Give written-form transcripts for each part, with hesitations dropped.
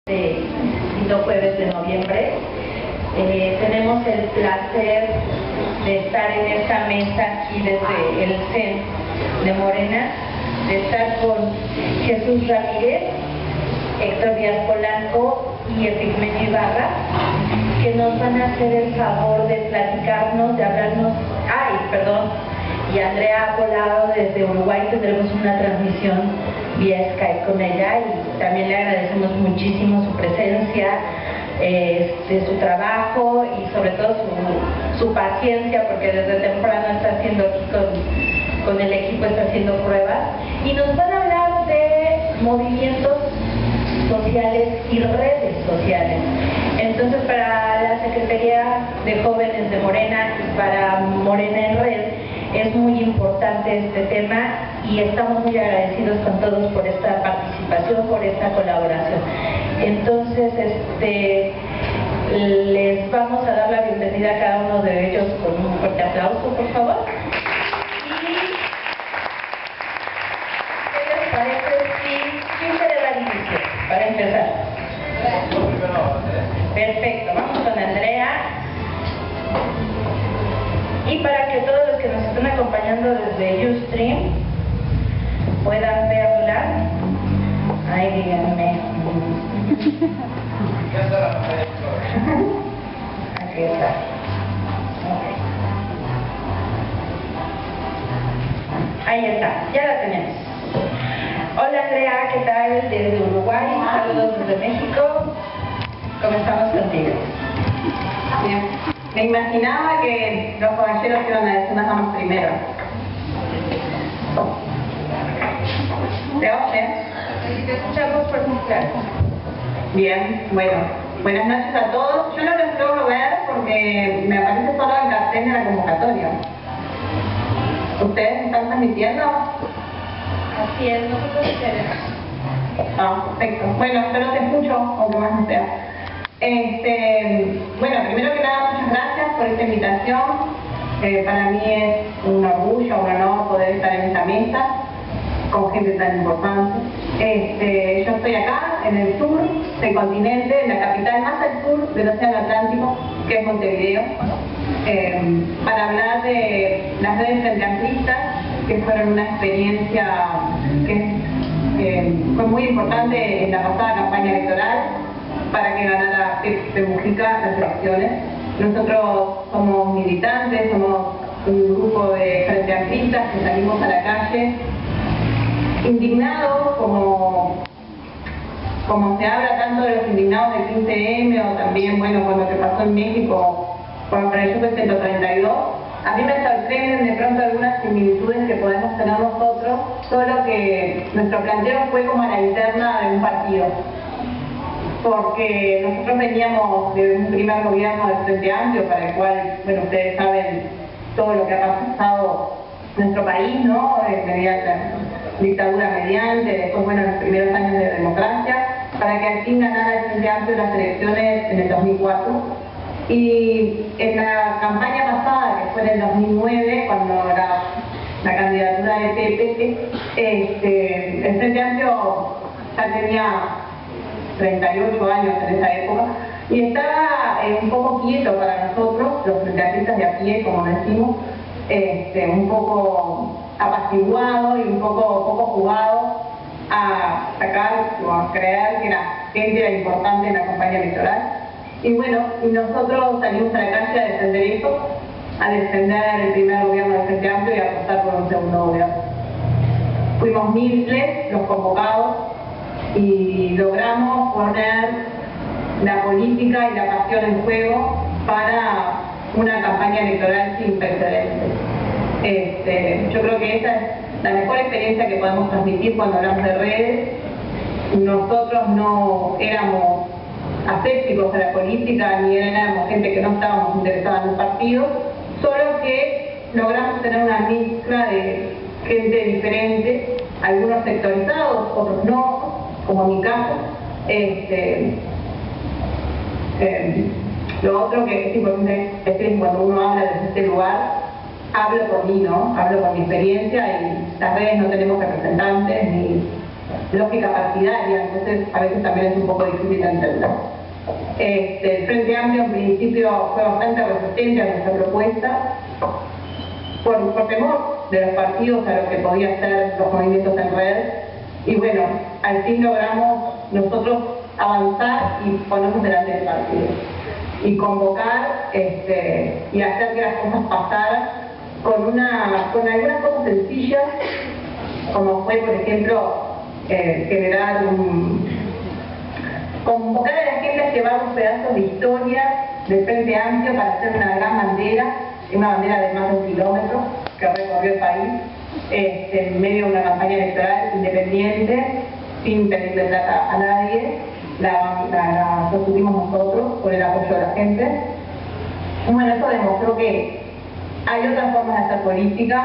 Quinto jueves de noviembre. Tenemos el placer de estar en esta mesa aquí desde el CEN de Morena, de estar con Jesús Ramírez, Héctor Díaz Polanco y Epigmenio Ibarra, que nos van a hacer el favor de platicarnos, de hablarnos. Y Andrea Polado desde Uruguay. Tendremos una transmisión vía Skype con ella y también le agradecemos muchísimo su presencia, su trabajo y sobre todo su paciencia, porque desde temprano está haciendo aquí con el equipo, está haciendo pruebas y nos van a hablar de movimientos sociales y redes sociales. Entonces, para la Secretaría de Jóvenes de Morena y para Morena en Red es muy importante este tema y estamos muy agradecidos con todos por esta participación, por esta colaboración. Entonces, les vamos a dar la bienvenida a cada uno de ellos con un fuerte aplauso, por favor. Y ¿qué les parece quién quiere dar inicio para empezar? Perfecto, vamos con Andrea. Y para que todos los que nos están acompañando desde Ustream puedan verla, ahí díganme. Aquí está. Okay. Ahí está, ya la tenemos. Hola Andrea, ¿qué tal? Desde Uruguay, saludos desde México. Comenzamos contigo. Bien. Me imaginaba que los caballeros iban a decir unas damas primero. ¿Se oye? Sí, te escuchamos por muy claro. Bien, bueno. Buenas noches a todos. Yo no los logro ver porque me aparece solo el cartel de la convocatoria. ¿Ustedes están transmitiendo? Así es, nosotros queremos. Ah, perfecto. Bueno, yo no te escucho, aunque más no sea. Bueno, primero que nada, muchas gracias por esta invitación. Para mí es un orgullo, un honor poder estar en esta mesa con gente tan importante. Yo estoy acá, en el sur del continente, en la capital más al sur del Océano Atlántico, que es Montevideo, para hablar de las redes frente amplistas, que fueron una experiencia que fue muy importante en la pasada campaña electoral para que ganara Pepe Mujica las elecciones. Nosotros somos militantes, somos un grupo de frente amplistas que salimos a la calle indignados, como se habla tanto de los indignados del 15M o también, bueno, con lo que pasó en México con el Yupe 132. A mí me sorprenden de pronto algunas similitudes que podemos tener nosotros, solo que nuestro planteo fue como a la interna de un partido. Porque nosotros veníamos de un primer gobierno del Frente Amplio, para el cual, bueno, ustedes saben todo lo que ha pasado en nuestro país, ¿no? Mediante la dictadura mediante, después, bueno, los primeros años de democracia, para que al fin ganara el Frente Amplio las elecciones en el 2004. Y en la campaña pasada, que fue en el 2009, cuando la candidatura de Pepe, el Frente Amplio ya tenía 38 años en esa época y estaba un poco quieto para nosotros, los frentamplistas de a pie, como decimos, un poco apaciguado y un poco jugado a sacar o a creer que la gente era importante en la campaña electoral. Y bueno, y nosotros salimos a la calle a defender eso, a defender el primer gobierno del Frente Amplio y a apostar por un segundo gobierno. Fuimos miles los convocados y logramos poner la política y la pasión en juego para una campaña electoral sin precedentes. Yo creo que esa es la mejor experiencia que podemos transmitir cuando hablamos de redes. Nosotros no éramos asépticos a la política, ni éramos gente que no estábamos interesados en un partido, solo que logramos tener una mezcla de gente diferente, algunos sectorizados, otros no, como en mi caso. Lo otro que es importante decir cuando uno habla desde este lugar, hablo por mí, ¿no? Hablo por mi experiencia y las redes no tenemos representantes ni lógica partidaria, entonces a veces también es un poco difícil de entender. El Frente Amplio en principio fue bastante resistente a nuestra propuesta, por temor de los partidos a lo que podía ser los movimientos en red, y bueno, al fin logramos nosotros avanzar y ponernos delante del partido y convocar y hacer que las cosas pasaran con algunas cosas sencillas, como fue por ejemplo convocar a la gente a llevar un pedazo de historia del Frente Amplio para hacer una gran bandera, una bandera de más de 1 kilómetro que recorrió el país en medio de una campaña electoral independiente, sin pedirle plata a nadie. La sostuvimos nosotros con el apoyo de la gente. Bueno, eso demostró que hay otras formas de hacer política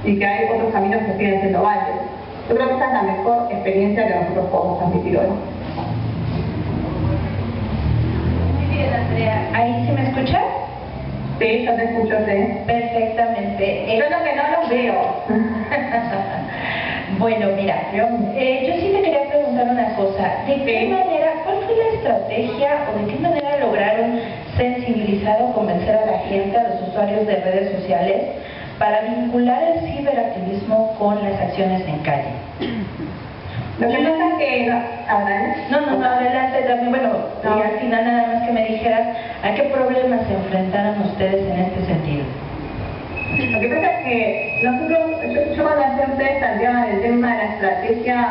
y que hay otros caminos que siguen siendo válidos. Yo creo que esa es la mejor experiencia que nosotros podemos transmitir hoy. Muy bien, Andrea. ¿Ahí sí me escuchas? Sí, yo te escucho, sí. Perfectamente. Yo lo que no los veo. Bueno, mira, yo sí te quería preguntar una cosa. ¿De qué manera, cuál fue la estrategia o de qué manera lograron sensibilizar o convencer a la gente, a los usuarios de redes sociales, para vincular el ciberactivismo con las acciones en calle? Lo que pasa es que... No, adelante también. Bueno, y al final nada más que me dijeras a qué problemas se enfrentaron ustedes en este sentido. Lo que pasa es que nosotros, yo cuando hacía ustedes planteaban el tema de la estrategia,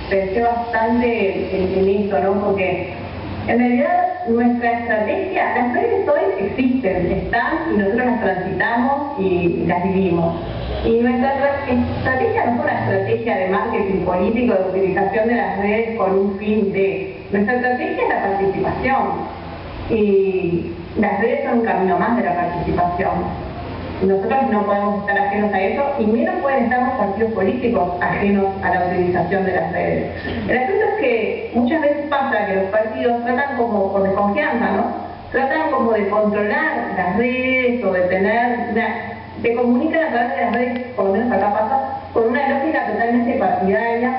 pensé bastante en esto, ¿no? Porque en realidad nuestra estrategia, las redes hoy existen, están y nosotros las transitamos y las vivimos. Y nuestra estrategia no fue una estrategia de marketing político, de utilización de las redes con un fin de... Nuestra estrategia es la participación. Y las redes son un camino más de la participación. Nosotros no podemos estar ajenos a eso, y menos pueden estar los partidos políticos ajenos a la utilización de las redes. El asunto es que muchas veces pasa que los partidos tratan como con desconfianza, ¿no? Tratan como de controlar las redes o de tener se comunican a través de las redes, por lo menos acá pasa, con una lógica totalmente partidaria.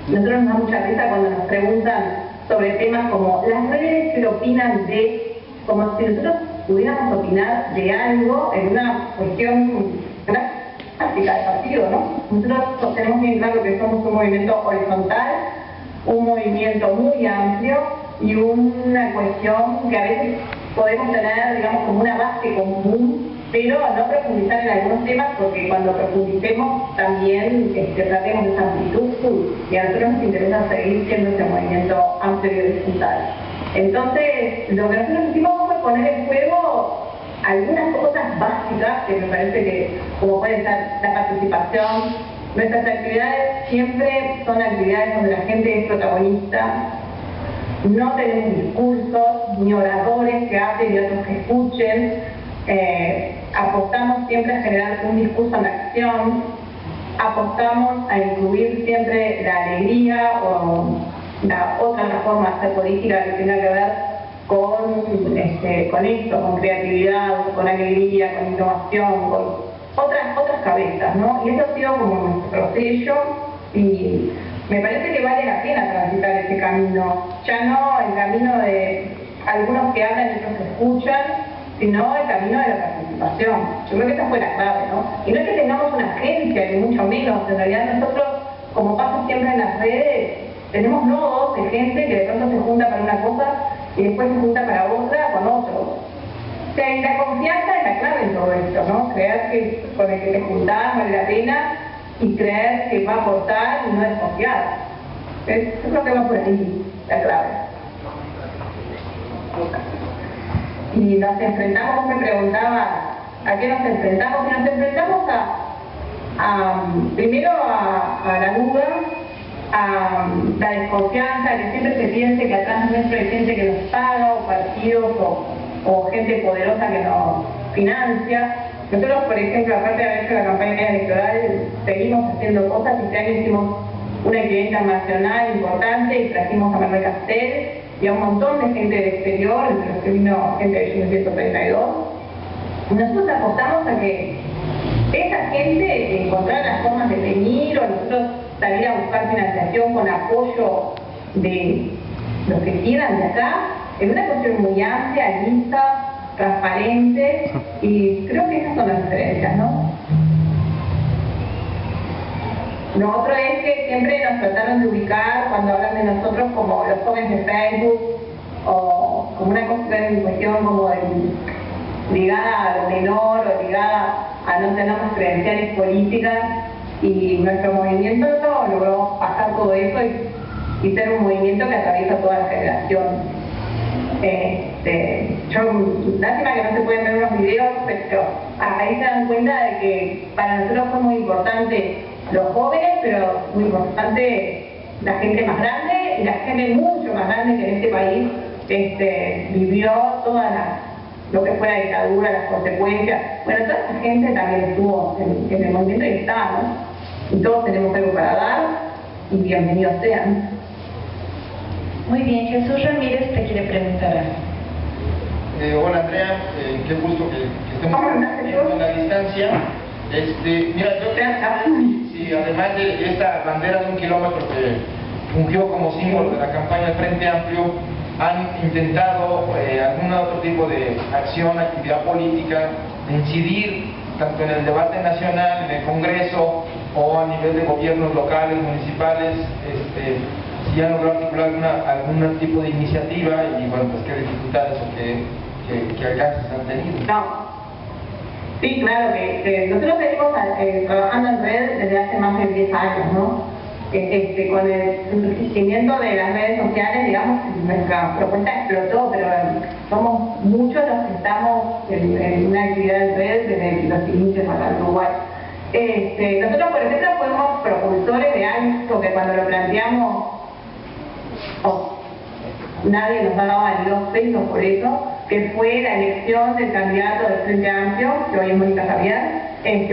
Nosotros nos da mucha risa cuando nos preguntan sobre temas como las redes que opinan de, como si nosotros pudiéramos opinar de algo en una cuestión práctica del partido, ¿no? Nosotros tenemos bien claro que somos un movimiento horizontal, un movimiento muy amplio y una cuestión que a veces podemos tener, digamos, como una base común, pero no profundizar en algunos temas, porque cuando profundicemos también tratemos esa amplitud, y a nosotros nos interesa seguir siendo ese movimiento amplio y horizontal. Entonces, lo que nosotros hicimos fue poner en juego algunas cosas básicas que me parece que, como puede ser la participación. Nuestras actividades siempre son actividades donde la gente es protagonista. No tenemos discursos ni oradores que hablen y otros que escuchen. Apostamos siempre a generar un discurso en acción. Apostamos a incluir siempre la alegría o la otra forma de hacer política que tenga que ver con esto, con creatividad, con alegría, con innovación, con otras cabezas, ¿no? Y eso ha sido como nuestro sello, y me parece que vale la pena transitar ese camino, ya no el camino de algunos que hablan y otros que escuchan, sino el camino de la participación. Yo creo que esa fue la clave, ¿no? Y no es que tengamos una agencia, ni mucho menos. En realidad nosotros, como pasa siempre en las redes, tenemos nodos de gente que de pronto se junta para una cosa y después se junta para otra con otros. O sea, y la confianza es la clave en todo esto, ¿no? Creer que con el que te juntás vale la pena y creer que va a aportar y no desconfiar. Yo creo que va por ahí la clave. Y nos enfrentamos, me preguntaba, ¿a qué nos enfrentamos? Y nos enfrentamos primero a la duda, a la desconfianza, que siempre se piense que atrás nuestro hay gente que nos paga, o partidos, o gente poderosa que nos financia. Nosotros, por ejemplo, aparte de haber hecho la campaña electoral, seguimos haciendo cosas. Este año hicimos una actividad internacional importante y trajimos a Manuel Castel y a un montón de gente del exterior, entre los que vino gente de 1932. Nosotros apostamos a que esa gente encontrara las formas de venir, o nosotros salir a buscar financiación con apoyo de los que quieran de acá, en una cuestión muy amplia, lista, transparente, y creo que esas son las diferencias, ¿no? Lo otro es que siempre nos trataron de ubicar cuando hablan de nosotros como los jóvenes de Facebook o como una cuestión como ligada a lo menor o ligada a no tener credenciales políticas, y nuestro movimiento logró pasar todo eso y ser un movimiento que atraviesa toda la generación. Lástima que no se pueden ver unos videos, pero ahí se dan cuenta de que para nosotros fue muy importante los jóvenes, pero muy importante la gente más grande y la gente mucho más grande que en este país vivió toda lo que fue la dictadura, las consecuencias. Bueno, toda esa gente también estuvo en el movimiento y está, ¿no? Y todos tenemos algo para dar y bienvenidos sean. Muy bien, Jesús Ramírez te quiere preguntar algo. Hola Andrea, qué gusto que estemos en la distancia. Mira, sí, además de esta bandera de 1 kilómetro que fungió como símbolo de la campaña del Frente Amplio, han intentado algún otro tipo de acción, actividad política, de incidir tanto en el debate nacional, en el Congreso o a nivel de gobiernos locales, municipales, si han logrado articular algún tipo de iniciativa y bueno, pues qué dificultades o qué alcances han tenido. No. Sí, claro, que nosotros venimos trabajando en red desde hace más de 10 años, ¿no? Con el surgimiento de las redes sociales, digamos, nuestra propuesta explotó, pero somos muchos los que estamos en una actividad en red desde los inicios acá en Uruguay. Nosotros, por ejemplo, fuimos propulsores de algo que cuando lo planteamos, nadie nos daba ni 2 pesos por eso, que fue la elección del candidato del Frente Amplio, que hoy es Mónica Javier,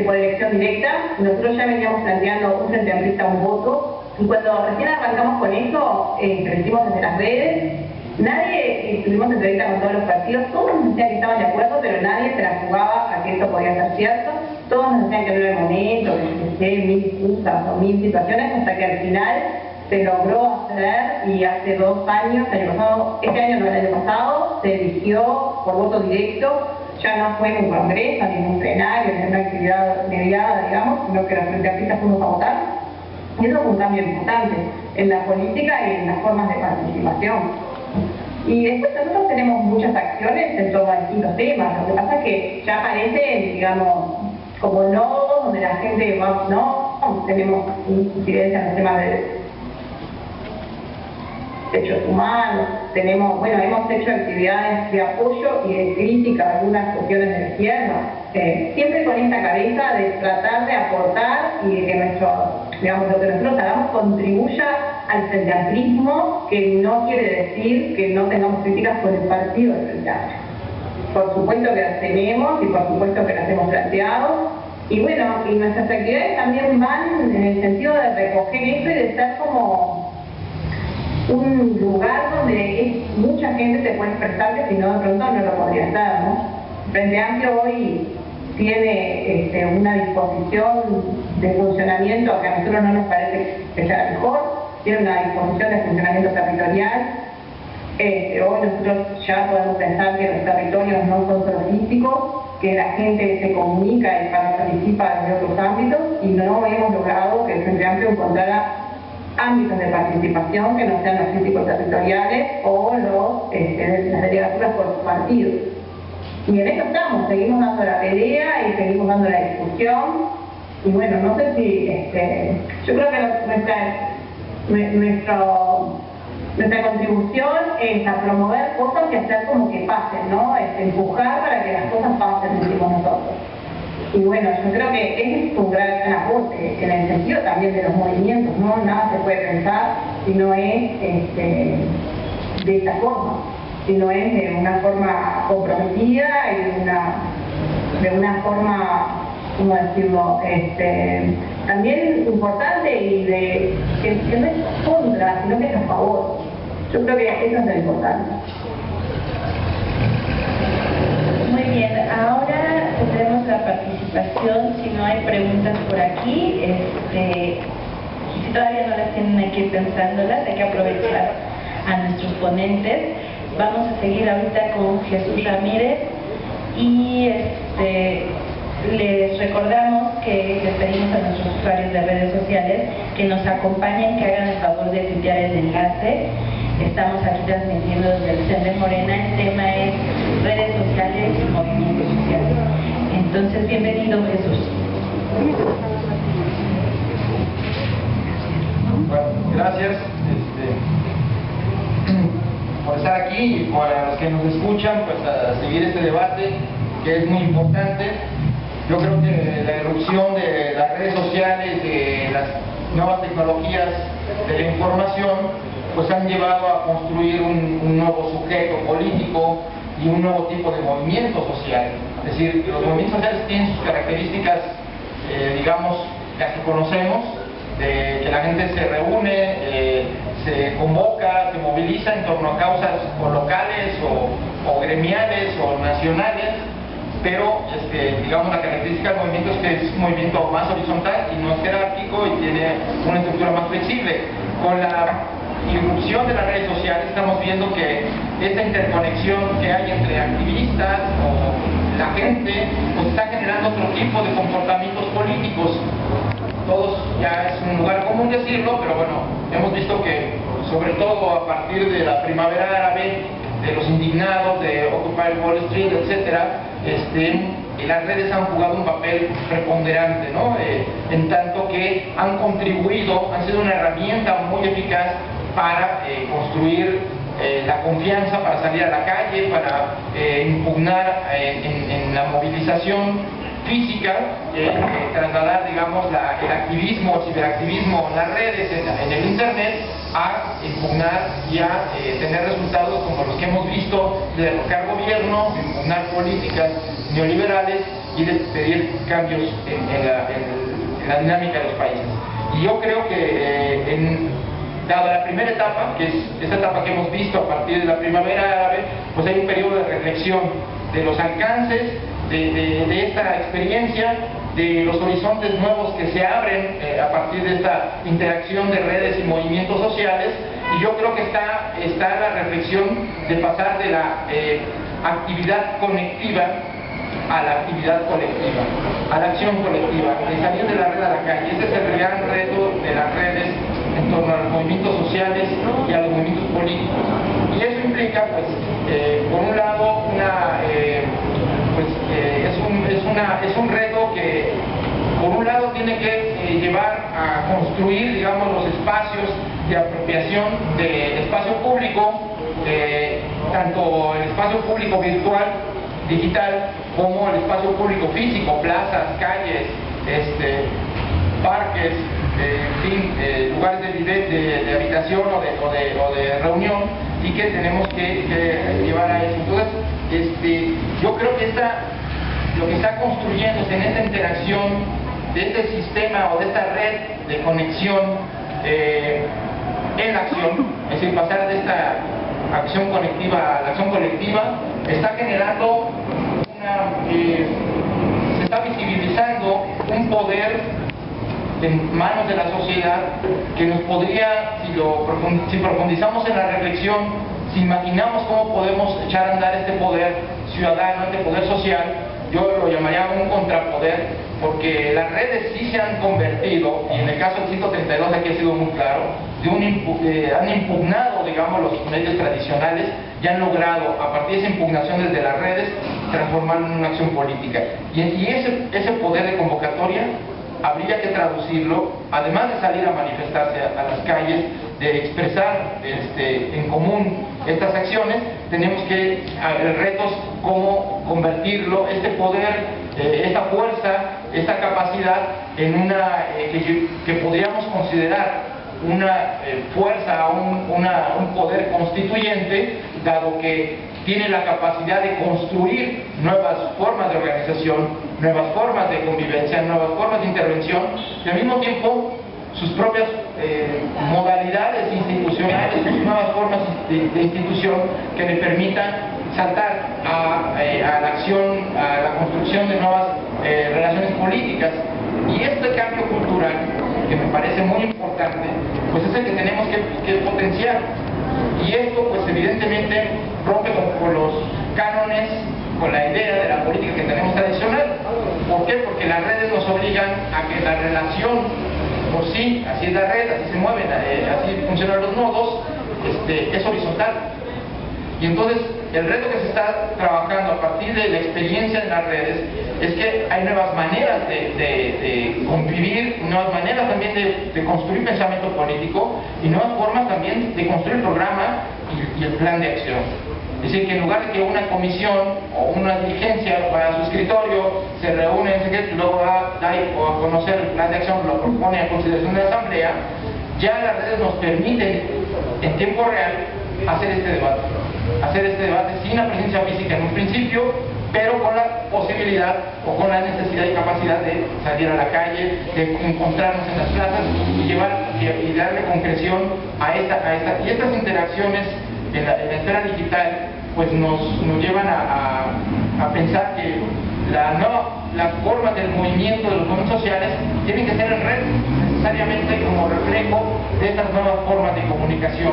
por elección directa. Nosotros ya veníamos planteando un Frente Amplista, un voto, y cuando recién arrancamos con eso, lo hicimos desde las redes, nadie, tuvimos entrevista con todos los partidos, todos nos decían que estaban de acuerdo, pero nadie se la jugaba a que esto podía ser cierto, todos nos decían que no era el momento, que mil excusas o mil situaciones, hasta que al final se logró hacer, y hace 2 años, este año no, el año pasado, se eligió por voto directo, ya no fue en un congreso, ni en un plenario, ni en una actividad mediada, digamos, sino que los frente amplistas fuimos a votar. Y eso fue un cambio importante en la política y en las formas de participación. Y después nosotros tenemos muchas acciones en torno a distintos temas, lo que pasa es que ya aparecen, digamos, como nodos, donde la gente va, no, tenemos incidencias en los temas de derechos humanos, hemos hecho actividades de apoyo y de crítica a algunas cuestiones de la izquierda, siempre con esta cabeza de tratar de aportar y de que lo que nosotros hagamos contribuya al frente amplismo, que no quiere decir que no tengamos críticas con el partido del Frente Amplio. Por supuesto que las tenemos y por supuesto que las hemos planteado, y bueno, y nuestras actividades también van en el sentido de recoger esto y de ser como un lugar donde mucha gente se puede expresar, que si no, de pronto no lo podría hacer, ¿no? Frente Amplio hoy tiene una disposición de funcionamiento que a nosotros no nos parece que sea mejor, tiene una disposición de funcionamiento territorial. Hoy nosotros ya podemos pensar que los territorios no son solo físicos, que la gente se comunica y participa desde otros ámbitos, y no hemos logrado que el Frente Amplio encontrara ámbitos de participación que no sean los físicos territoriales o las delegaturas por partidos. Y en eso estamos, seguimos dando la pelea y seguimos dando la discusión. Y bueno, no sé si, yo creo que nuestra contribución es a promover cosas y hacer como que pasen, ¿no? Empujar para que las cosas pasen, decimos nosotros. Y bueno, yo creo que ese es un gran aporte, en el sentido también de los movimientos, ¿no? Nada se puede pensar si no es de esta forma, si no es de una forma comprometida y de una forma, ¿cómo decirlo?, también importante, y que no es contra, sino que es a favor. Yo creo que eso es lo importante. Muy bien, ahora tendremos la participación, si no hay preguntas por aquí, todavía no las tienen, hay que ir pensándolas, hay que aprovechar a nuestros ponentes. Vamos a seguir ahorita con Jesús Ramírez y les recordamos que les pedimos a nuestros usuarios de redes sociales que nos acompañen, que hagan el favor de tuitear el enlace. Estamos aquí transmitiendo desde el CEN de Morena. El tema es redes sociales y movimientos sociales. Entonces, bienvenido, Jesús. Bueno, gracias por estar aquí y para los que nos escuchan, pues a seguir este debate que es muy importante. Yo creo que la irrupción de las redes sociales, de las nuevas tecnologías de la información, pues han llevado a construir un nuevo sujeto político y un nuevo tipo de movimiento social. Es decir, los movimientos sociales tienen sus características, digamos, las que conocemos, de que la gente se reúne, se convoca, se moviliza en torno a causas o locales o gremiales o nacionales, pero digamos la característica del movimiento es que es un movimiento más horizontal y no es jerárquico y tiene una estructura más flexible. Con la irrupción de las redes sociales estamos viendo que esta interconexión que hay entre activistas o la gente pues está generando otro tipo de comportamientos políticos. Todos, ya es un lugar común decirlo, pero bueno, hemos visto que sobre todo a partir de la primavera árabe, de los indignados, de Occupy Wall Street, etcétera, las redes han jugado un papel preponderante, ¿no? En tanto que han contribuido, han sido una herramienta muy eficaz para construir la confianza, para salir a la calle, para impugnar en la movilización física, trasladar, digamos, el activismo, el ciberactivismo en las redes, en el internet, a impugnar y a tener resultados como los que hemos visto de derrocar gobierno, de impugnar políticas neoliberales y de pedir cambios en la dinámica de los países. Y yo creo que dada la primera etapa, que es esta etapa que hemos visto a partir de la primavera árabe, pues hay un periodo de reflexión de los alcances de esta experiencia, de los horizontes nuevos que se abren a partir de esta interacción de redes y movimientos sociales, y yo creo que está la reflexión de pasar de la actividad conectiva a la actividad colectiva, a la acción colectiva, de salir de la red a la calle. Ese es el gran reto de las redes en torno a los movimientos sociales y a los movimientos políticos. Y eso implica, pues, por un lado, es un reto que, por un lado, tiene que llevar a construir, digamos, los espacios de apropiación del espacio público, tanto el espacio público virtual, digital, como el espacio público físico, plazas, calles, parques, en fin, lugares de habitación o de reunión, y que tenemos que llevar a eso. Entonces, yo creo que lo que está construyéndose en esta interacción de este sistema o de esta red de conexión en la acción, es decir, pasar de esta acción colectiva a la acción colectiva, está generando se está visibilizando un poder en manos de la sociedad que nos podría, si profundizamos en la reflexión, si imaginamos cómo podemos echar a andar este poder ciudadano, este poder social, yo lo llamaría un contrapoder, porque las redes sí se han convertido, y en el caso del 132 aquí ha sido muy claro, han impugnado, digamos, los medios tradicionales y han logrado, a partir de esa impugnación desde las redes, transformarlo en una acción política. Y ese poder de convocatoria habría que traducirlo, además de salir a manifestarse a las calles, de expresar en común estas acciones, tenemos que el reto es cómo convertirlo, este poder, esta fuerza, esta capacidad en una que podríamos considerar una fuerza, un poder constituyente, dado que tiene la capacidad de construir nuevas formas de organización, nuevas formas de convivencia, nuevas formas de intervención, y al mismo tiempo sus propias modalidades institucionales, sus nuevas formas de institución que le permitan saltar a la acción, a la construcción de nuevas relaciones políticas. Y este cambio cultural, que me parece muy importante, que potenciar. Y esto, pues evidentemente, rompe con los cánones, con la idea de la política que tenemos tradicional. ¿Por qué? Porque las redes nos obligan a que la relación, por sí, así es la red, así se mueven, así funcionan los nodos, es horizontal. Y entonces, el reto que se está trabajando a partir de la experiencia en las redes es que hay nuevas maneras de convivir, nuevas maneras también de construir pensamiento político y nuevas formas también de construir el programa y el plan de acción. Es decir, que en lugar de que una comisión o una dirigencia va a su escritorio, se reúne en secreto y luego va a conocer el plan de acción, lo propone a consideración de la asamblea, ya las redes nos permiten en tiempo real hacer este debate sin la presencia física en un principio, pero con la posibilidad o con la necesidad y capacidad de salir a la calle, de encontrarnos en las plazas y darle concreción a estas interacciones en la esfera digital, pues nos llevan a pensar que las formas del movimiento de los movimientos sociales tienen que ser en red, necesariamente como reflejo de estas nuevas formas de comunicación.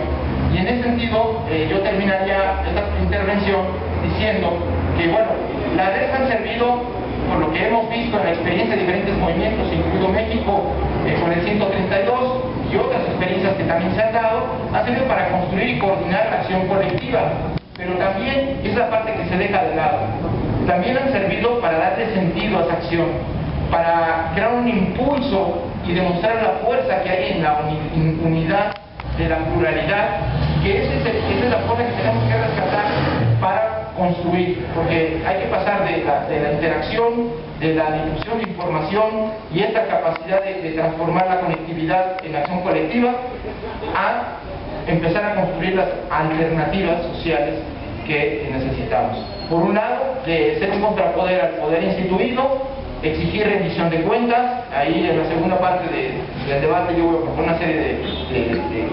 Y en ese sentido, yo terminaría esta intervención diciendo que, bueno, las redes han servido, por lo que hemos visto en la experiencia de diferentes movimientos, incluido México con el 132 y otras experiencias que también se han dado, han servido para construir y coordinar la acción colectiva. Pero también es la parte que se deja de lado. También han servido para darle sentido a esa acción, para crear un impulso y demostrar la fuerza que hay en la unidad de la pluralidad, que esa es la fuerza que tenemos que rescatar para construir, porque hay que pasar de la interacción, de la difusión de información y esta capacidad de transformar la conectividad en acción colectiva a empezar a construir las alternativas sociales que necesitamos. Por un lado, de ser un contrapoder al poder instituido, exigir rendición de cuentas. Ahí en la segunda parte del debate yo voy a proponer una serie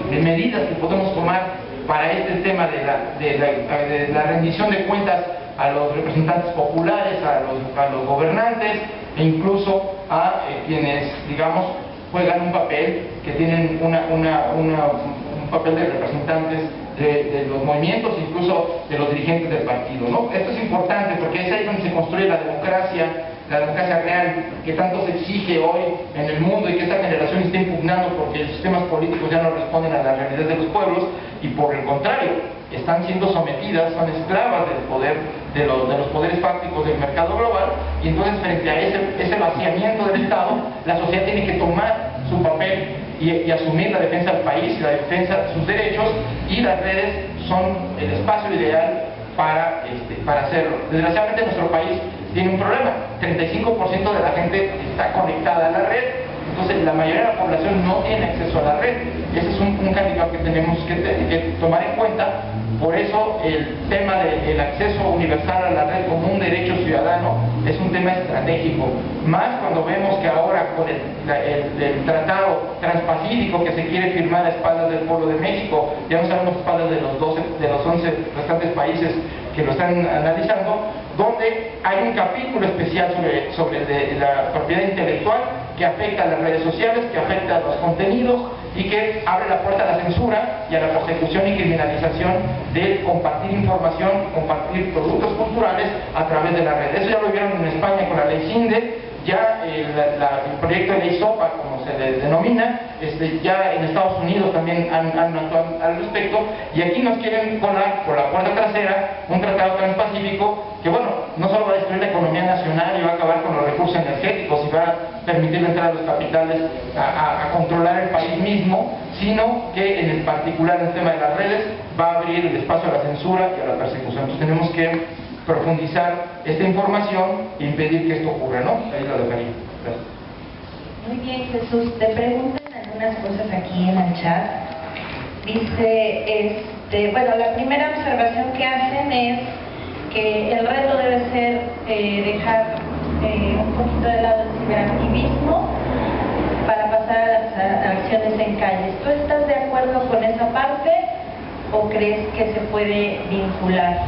de medidas que podemos tomar para este tema de la rendición de cuentas a los representantes populares, a los gobernantes e incluso a quienes, digamos, juegan un papel, que tienen un papel de representantes de los movimientos, incluso de los dirigentes del partido, ¿no? Esto es importante porque es ahí donde se construye la democracia real, que tanto se exige hoy en el mundo y que esta generación está impugnando porque los sistemas políticos ya no responden a la realidad de los pueblos y por el contrario, están siendo sometidas, son esclavas del poder, de los poderes fácticos del mercado global, y entonces frente a ese vaciamiento del Estado, la sociedad tiene que tomar su papel y asumir la defensa del país y la defensa de sus derechos, y las redes son el espacio ideal para hacerlo. Desgraciadamente nuestro país tiene un problema: 35% de la gente está conectada a la red, entonces la mayoría de la población no tiene acceso a la red. Ese es un handicap que tenemos que tomar en cuenta. Por eso el tema del acceso universal a la red como un derecho ciudadano es un tema estratégico, más cuando vemos que ahora con el tratado transpacífico que se quiere firmar a espaldas del pueblo de México, ya no sabemos a espaldas de los 11 restantes países que lo están analizando, donde hay un capítulo especial sobre la propiedad intelectual que afecta a las redes sociales, que afecta a los contenidos y que abre la puerta a la censura y a la persecución y criminalización de compartir información, compartir productos culturales a través de la red. Eso ya lo vieron en España con la ley CINDE, ya el proyecto de ley SOPA, como se le denomina, ya en Estados Unidos también han actuado al respecto, y aquí nos quieren colar por la puerta trasera un tratado transpacífico que, bueno, no solo va a destruir la economía nacional y va a acabar con los recursos energéticos y va a permitir la entrada de los capitales a controlar el país mismo, sino que en el particular en el tema de las redes va a abrir el espacio a la censura y a la persecución. Entonces tenemos que profundizar esta información e impedir que esto ocurra, ¿no? Ahí lo dejaría. Gracias. Muy bien, Jesús. Te preguntan algunas cosas aquí en el chat. Dice, bueno, la primera observación que hacen es que el reto debe ser dejar un poquito de lado el ciberactivismo para pasar a las acciones en calles. ¿Tú estás de acuerdo con esa parte o crees que se puede vincular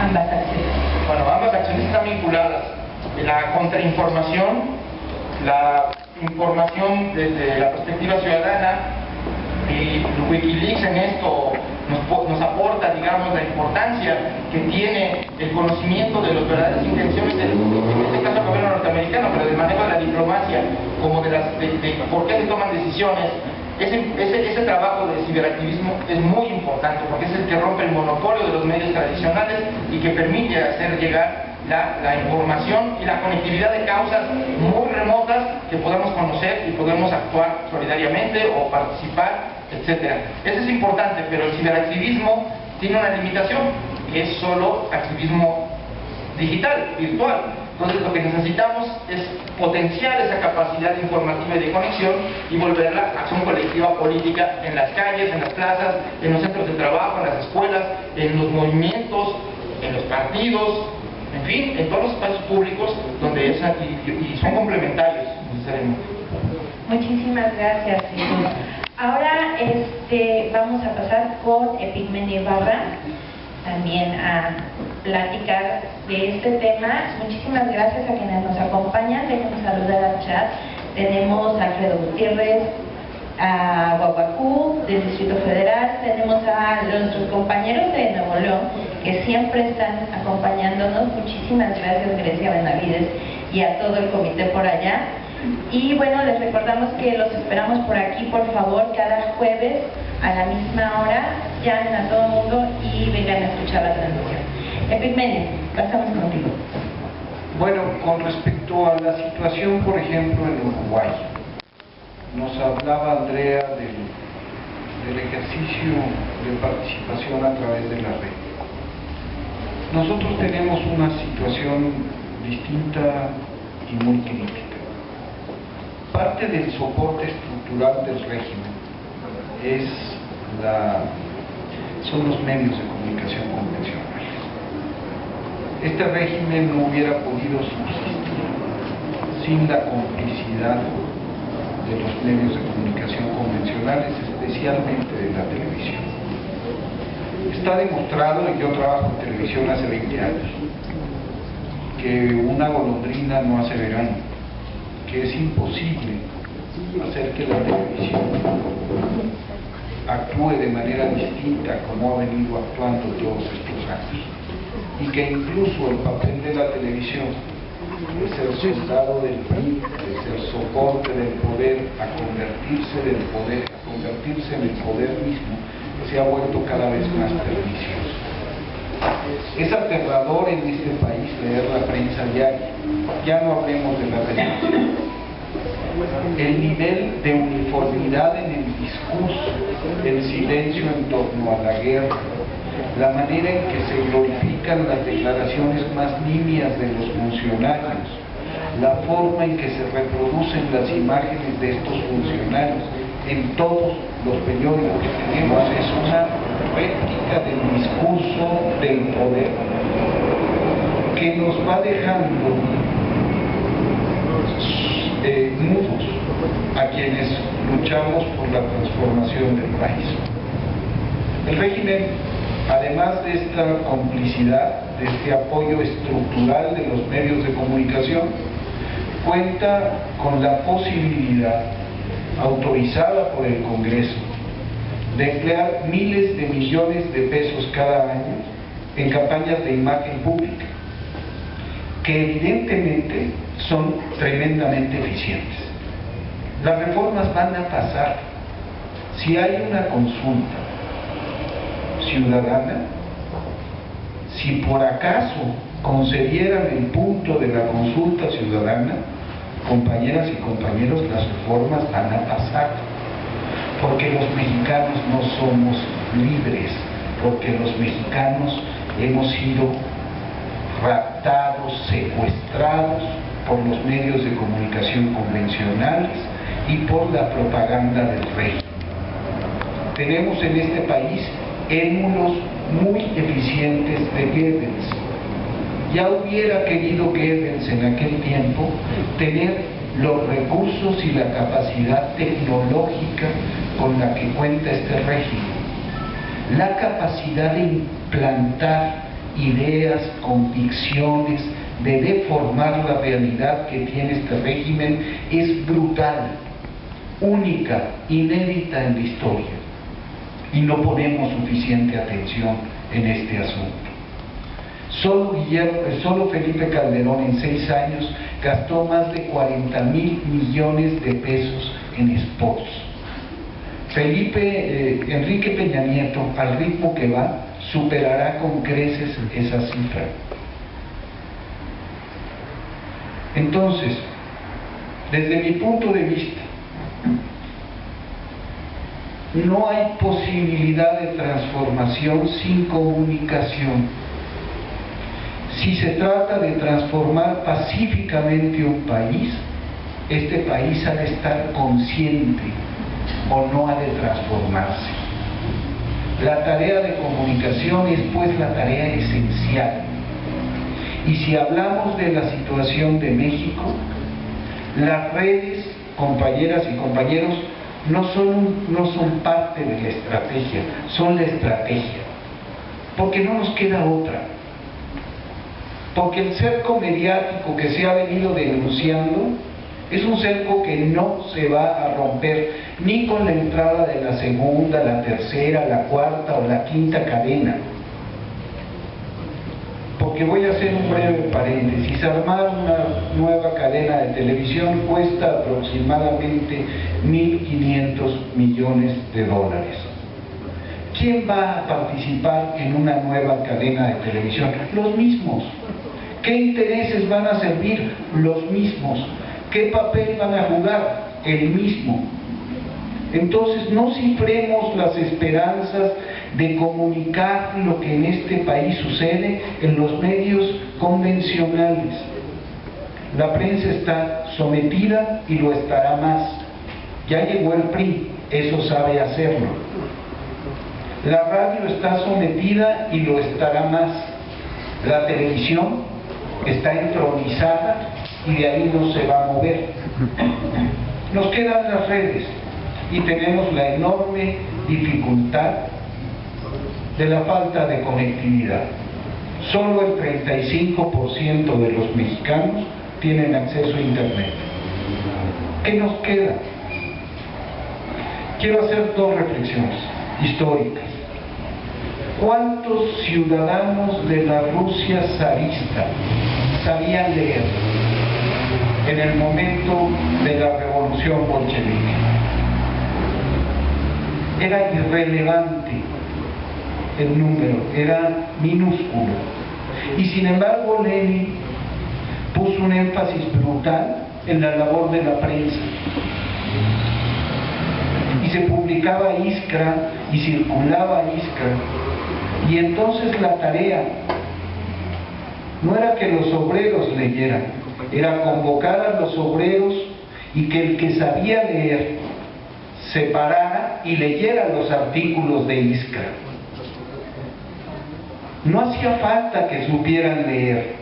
ambas acciones? Bueno, ambas acciones están vinculadas. La contrainformación, la información desde la perspectiva ciudadana, Wikileaks en esto nos aporta, digamos, la importancia que tiene el conocimiento de las verdaderas intenciones en este caso del gobierno norteamericano, pero del manejo de la diplomacia, como de por qué se toman decisiones. Ese trabajo de ciberactivismo es muy importante porque es el que rompe el monopolio de los medios tradicionales y que permite hacer llegar la información y la conectividad de causas muy remotas que podemos conocer y podemos actuar solidariamente o participar, etc. Eso es importante, pero el ciberactivismo tiene una limitación, que es solo activismo digital, virtual. Entonces lo que necesitamos es potenciar esa capacidad informativa y de conexión y volverla acción colectiva política en las calles, en las plazas, en los centros de trabajo, en las escuelas, en los movimientos, en los partidos, en fin, en todos los espacios públicos donde y son complementarios necesariamente. Muchísimas gracias, Jesús. Ahora vamos a pasar con Epigmenio Ibarra también a platicar de este tema. Muchísimas gracias a quienes nos acompañan. Déjenos saludar al chat. Tenemos a Alfredo Gutiérrez, a Guaguacú del Distrito Federal, tenemos a nuestros compañeros de Nuevo León que siempre están acompañándonos. Muchísimas gracias, Grecia Benavides, y a todo el comité por allá. Y bueno, les recordamos que los esperamos por aquí, por favor, cada jueves a la misma hora. Llamen a todo el mundo y vengan a escuchar la transmisión. Epigmenio, pasamos contigo. Bueno, con respecto a la situación, por ejemplo, en Uruguay, nos hablaba Andrea del ejercicio de participación a través de la red. Nosotros tenemos una situación distinta y muy crítica. Parte del soporte estructural del régimen son los medios de comunicación convencionales. Este régimen no hubiera podido subsistir sin la complicidad de los medios de comunicación convencionales, especialmente de la televisión. Está demostrado, y yo trabajo en televisión hace 20 años, que una golondrina no hace verano, que es imposible hacer que la televisión actúe de manera distinta como ha venido actuando todos estos años, y que incluso el papel de la televisión de ser soldado del PRI, de ser soporte del poder, a convertirse en el poder mismo, se ha vuelto cada vez más pernicioso. Es aterrador en este país leer la prensa diaria, ya no hablemos de la televisión. El nivel de uniformidad en el discurso, el silencio en torno a la guerra, la manera en que se glorifican las declaraciones más nimias de los funcionarios, la forma en que se reproducen las imágenes de estos funcionarios en todos los periódicos que tenemos, es una réplica del discurso del poder que nos va dejando mudos a quienes luchamos por la transformación del país. El régimen, además de esta complicidad, de este apoyo estructural de los medios de comunicación, cuenta con la posibilidad, autorizada por el Congreso, de emplear miles de millones de pesos cada año en campañas de imagen pública, que evidentemente son tremendamente eficientes. Las reformas van a pasar. Si hay una consulta ciudadana, si por acaso concedieran el punto de la consulta ciudadana, compañeras y compañeros, las reformas van a pasar, porque los mexicanos no somos libres, porque los mexicanos hemos sido raptados, secuestrados por los medios de comunicación convencionales y por la propaganda del régimen. Tenemos en este país émulos muy eficientes de Goebbels. Ya hubiera querido Goebbels en aquel tiempo tener los recursos y la capacidad tecnológica con la que cuenta este régimen, la capacidad de implantar ideas, convicciones, de deformar la realidad que tiene este régimen es brutal. única, inédita en la historia, y no ponemos suficiente atención en este asunto. Solo Felipe Calderón en 6 años gastó más de 40,000 millones de pesos en spots. Enrique Peña Nieto, al ritmo que va, superará con creces esa cifra. Entonces, desde mi punto de vista, no hay posibilidad de transformación sin comunicación. Si se trata de transformar pacíficamente un país, este país ha de estar consciente o no ha de transformarse. La tarea de comunicación es pues la tarea esencial. Y si hablamos de la situación de México, las redes, compañeras y compañeros, no son parte de la estrategia, son la estrategia. Porque no nos queda otra. Porque el cerco mediático que se ha venido denunciando es un cerco que no se va a romper ni con la entrada de la segunda, la tercera, la cuarta o la quinta cadena. Porque voy a hacer un breve paréntesis. Armar una nueva cadena de televisión cuesta aproximadamente 1.500 millones de dólares. ¿Quién va a participar en una nueva cadena de televisión? Los mismos. ¿Qué intereses van a servir? Los mismos. ¿Qué papel van a jugar? El mismo. Entonces no cifremos las esperanzas de comunicar lo que en este país sucede en los medios convencionales. La prensa está sometida y lo estará más. Ya llegó el PRI, eso sabe hacerlo. La radio está sometida y lo estará más. La televisión está entronizada y de ahí no se va a mover. Nos quedan las redes y tenemos la enorme dificultad de la falta de conectividad. Solo el 35% de los mexicanos tienen acceso a Internet. ¿Qué nos queda? Quiero hacer 2 reflexiones históricas. ¿Cuántos ciudadanos de la Rusia zarista sabían leer en el momento de la revolución bolchevique? Era irrelevante el número, era minúsculo. Y sin embargo Lenin puso un énfasis brutal en la labor de la prensa. Y se publicaba Iskra y circulaba Iskra. Y entonces la tarea no era que los obreros leyeran, era convocar a los obreros y que el que sabía leer se parara y leyera los artículos de Iskra. No hacía falta que supieran leer,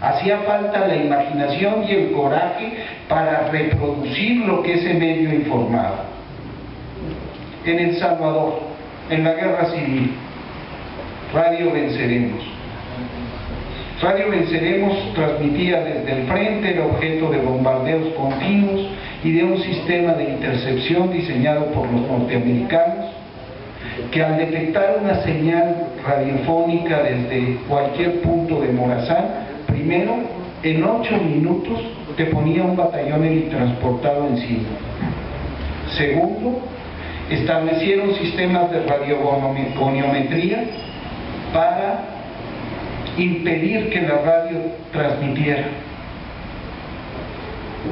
hacía falta la imaginación y el coraje para reproducir lo que ese medio informaba. En El Salvador, en la Guerra Civil, Radio Venceremos. Radio Venceremos transmitía desde el frente, era objeto de bombardeos continuos y de un sistema de intercepción diseñado por los norteamericanos, que al detectar una señal radiofónica desde cualquier punto de Morazán, primero, en 8 minutos te ponía un batallón helitransportado encima. Segundo, establecieron sistemas de radiogoniometría para impedir que la radio transmitiera.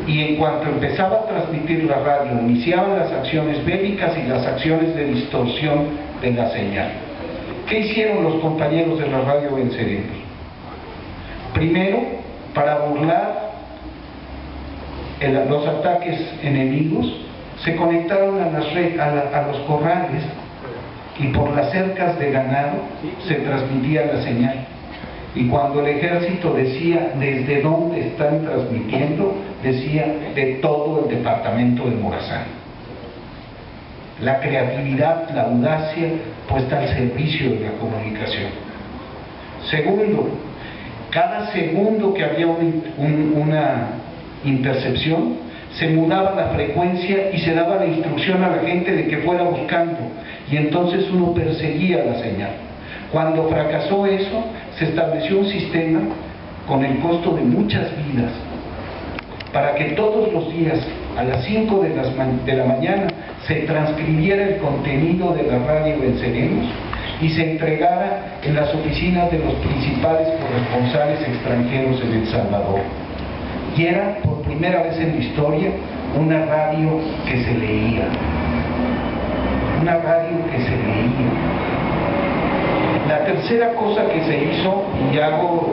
Y en cuanto empezaba a transmitir la radio, iniciaban las acciones bélicas y las acciones de distorsión de la señal. ¿Qué hicieron los compañeros de la Radio Venceremos? Primero, para burlar los ataques enemigos, se conectaron a los corrales y por las cercas de ganado se transmitía la señal. Y cuando el ejército decía desde dónde están transmitiendo, decía de todo el departamento de Morazán. La creatividad, la audacia puesta al servicio de la comunicación. Segundo, cada segundo que había una intercepción, se mudaba la frecuencia y se daba la instrucción a la gente de que fuera buscando, y entonces uno perseguía la señal. Cuando fracasó eso, se estableció un sistema con el costo de muchas vidas, para que todos los días a las 5 de la mañana se transcribiera el contenido de la radio Venceremos y se entregara en las oficinas de los principales corresponsales extranjeros en El Salvador. Y era por primera vez en la historia una radio que se leía. Una radio que se leía. La tercera cosa que se hizo, y hago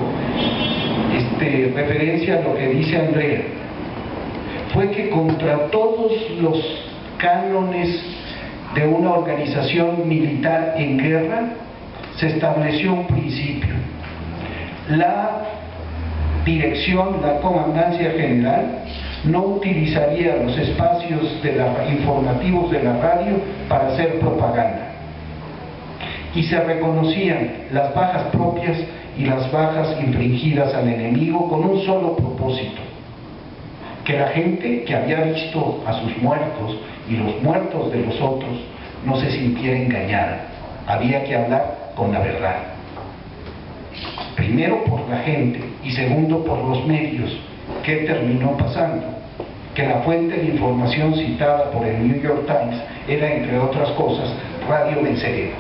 referencia a lo que dice Andrea, fue que contra todos los cánones de una organización militar en guerra, se estableció un principio. La dirección, la comandancia general, no utilizaría los espacios informativos de la radio para hacer propaganda. Y se reconocían las bajas propias y las bajas infligidas al enemigo con un solo propósito: que la gente que había visto a sus muertos y los muertos de los otros no se sintiera engañada. Había que hablar con la verdad. Primero por la gente y segundo por los medios. ¿Qué terminó pasando? Que la fuente de información citada por el New York Times era, entre otras cosas, Radio Venceremos.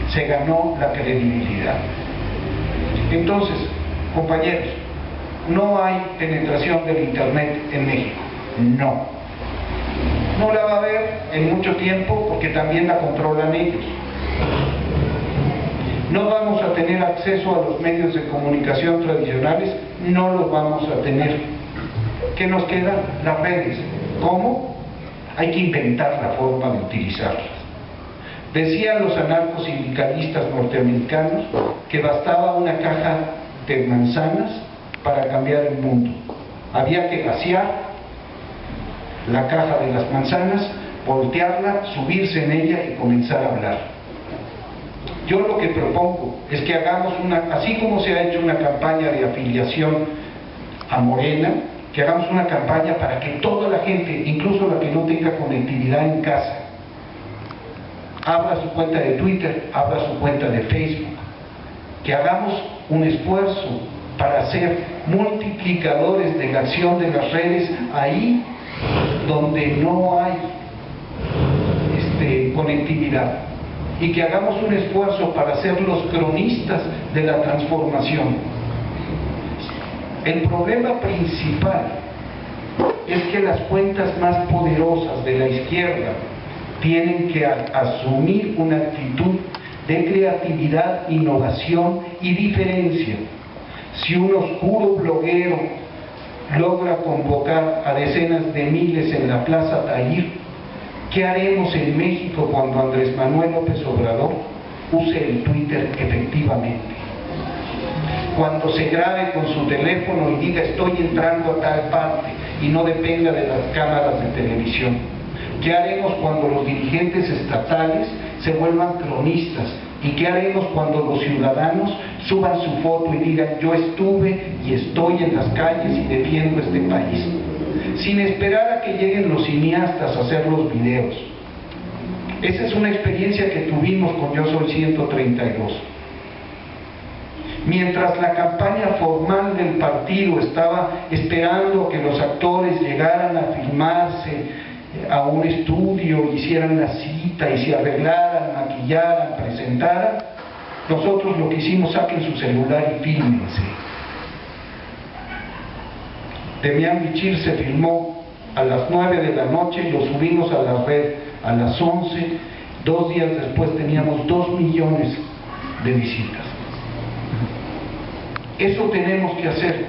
Se ganó la credibilidad. Entonces, compañeros, no hay penetración del Internet en México. No la va a haber en mucho tiempo, porque también la controlan ellos. No vamos a tener acceso a los medios de comunicación tradicionales, no los vamos a tener. ¿Qué nos queda? Las redes. ¿Cómo? Hay que inventar la forma de utilizarlas. Decían los anarcosindicalistas norteamericanos que bastaba una caja de manzanas para cambiar el mundo. Había que vaciar la caja de las manzanas, voltearla, subirse en ella y comenzar a hablar. Yo lo que propongo es que hagamos así como se ha hecho una campaña de afiliación a Morena, que hagamos una campaña para que toda la gente, incluso la que no tenga conectividad en casa, abra su cuenta de Twitter, abra su cuenta de Facebook, que hagamos un esfuerzo para ser multiplicadores de la acción de las redes ahí donde no hay conectividad, y que hagamos un esfuerzo para ser los cronistas de la transformación. El problema principal es que las cuentas más poderosas de la izquierda tienen que asumir una actitud de creatividad, innovación y diferencia. Si un oscuro bloguero logra convocar a decenas de miles en la Plaza Tahir, ¿qué haremos en México cuando Andrés Manuel López Obrador use el Twitter efectivamente? Cuando se grabe con su teléfono y diga estoy entrando a tal parte y no dependa de las cámaras de televisión. ¿Qué haremos cuando los dirigentes estatales se vuelvan cronistas? ¿Y qué haremos cuando los ciudadanos suban su foto y digan yo estuve y estoy en las calles y defiendo este país? Sin esperar a que lleguen los cineastas a hacer los videos. Esa es una experiencia que tuvimos con Yo Soy 132. Mientras la campaña formal del partido estaba esperando que los actores llegaran a filmarse a un estudio, hicieran la cita y se arreglaran, maquillaran, presentaran, nosotros lo que hicimos: saquen su celular y fílmense. Demián Bichir se filmó a las 9 de la noche, lo subimos a la red a las 11, 2 días después teníamos 2 millones de visitas. Eso tenemos que hacer,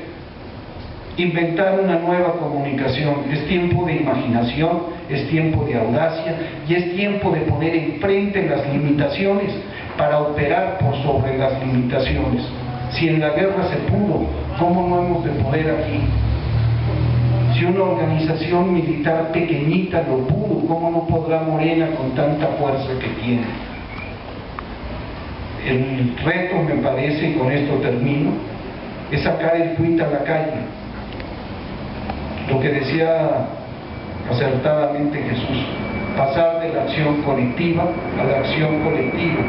inventar una nueva comunicación. Es tiempo de imaginación, es tiempo de audacia y es tiempo de poner enfrente las limitaciones para operar por sobre las limitaciones. Si en la guerra se pudo, ¿cómo no hemos de poder aquí? Si una organización militar pequeñita lo pudo, ¿cómo no podrá Morena con tanta fuerza que tiene? El reto, me parece, y con esto termino, es sacar el tuit a la calle. lo que decía acertadamente Jesús, pasar de la acción colectiva a la acción colectiva.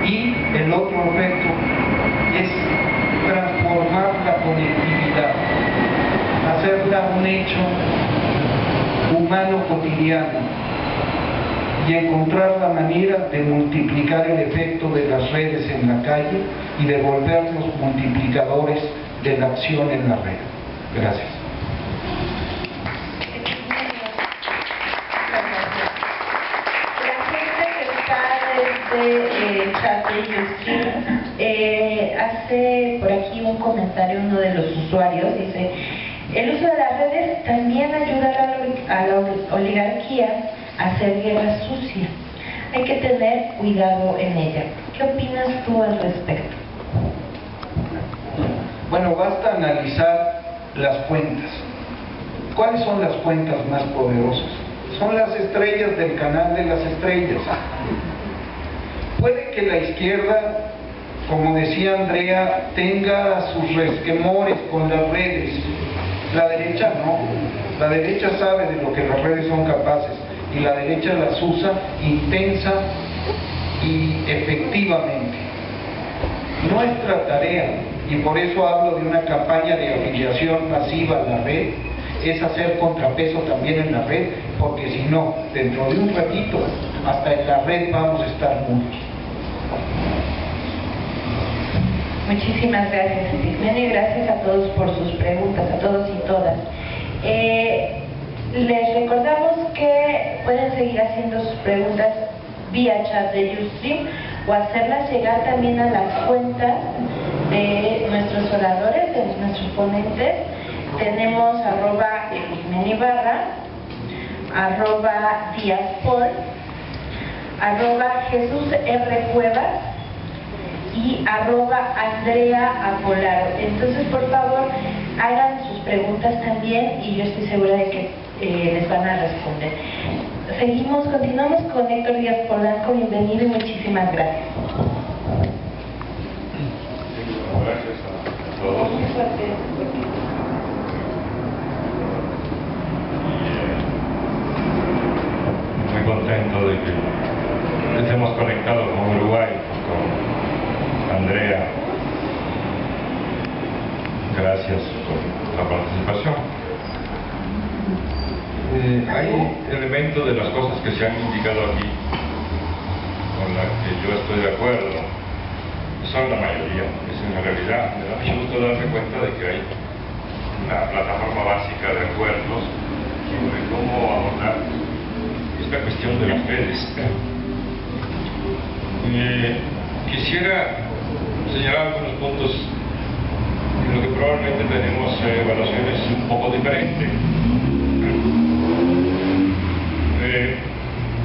Y el otro reto es transformar la conectividad, hacerla un hecho humano cotidiano y encontrar la manera de multiplicar el efecto de las redes en la calle y de volvernos multiplicadores de la acción en la red. Gracias. Hace por aquí un comentario uno de los usuarios, dice: el uso de las redes también ayuda a la oligarquía a hacer guerra sucia. Hay que tener cuidado en ella. ¿Qué opinas tú al respecto? Bueno, basta analizar las cuentas. ¿Cuáles son las cuentas más poderosas? Son las estrellas del canal de las estrellas. Puede que la izquierda, como decía Andrea, tenga sus resquemores con las redes. La derecha no. La derecha sabe de lo que las redes son capaces y la derecha las usa intensa y efectivamente. Nuestra tarea, y por eso hablo de una campaña de afiliación masiva a la red, es hacer contrapeso también en la red, porque si no, dentro de un ratito, hasta en la red vamos a estar muertos. Muchísimas gracias, Cismeno, y gracias a todos por sus preguntas, a todos y todas. Les recordamos que pueden seguir haciendo sus preguntas vía chat de Ustream o hacerlas llegar también a las cuentas de nuestros oradores, de nuestros ponentes. Tenemos @Cismenibarra, @Diaspol, @JesusRCuevas y @Andrea Apolaro. Entonces, por favor, hagan sus preguntas también y yo estoy segura de que les van a responder. Continuamos con Héctor Díaz Polanco. Bienvenido y muchísimas gracias. Gracias a todos. Muy contento de que estemos conectados con Uruguay, con Andrea. Gracias por la participación. Hay elementos de las cosas que se han indicado aquí con las que yo estoy de acuerdo. Son la mayoría. Es en realidad, me da mucho gusto darme cuenta de que hay una plataforma básica de acuerdos sobre cómo abordar esta cuestión de las redes. Quisiera señalar algunos puntos en los que probablemente tenemos evaluaciones un poco diferentes.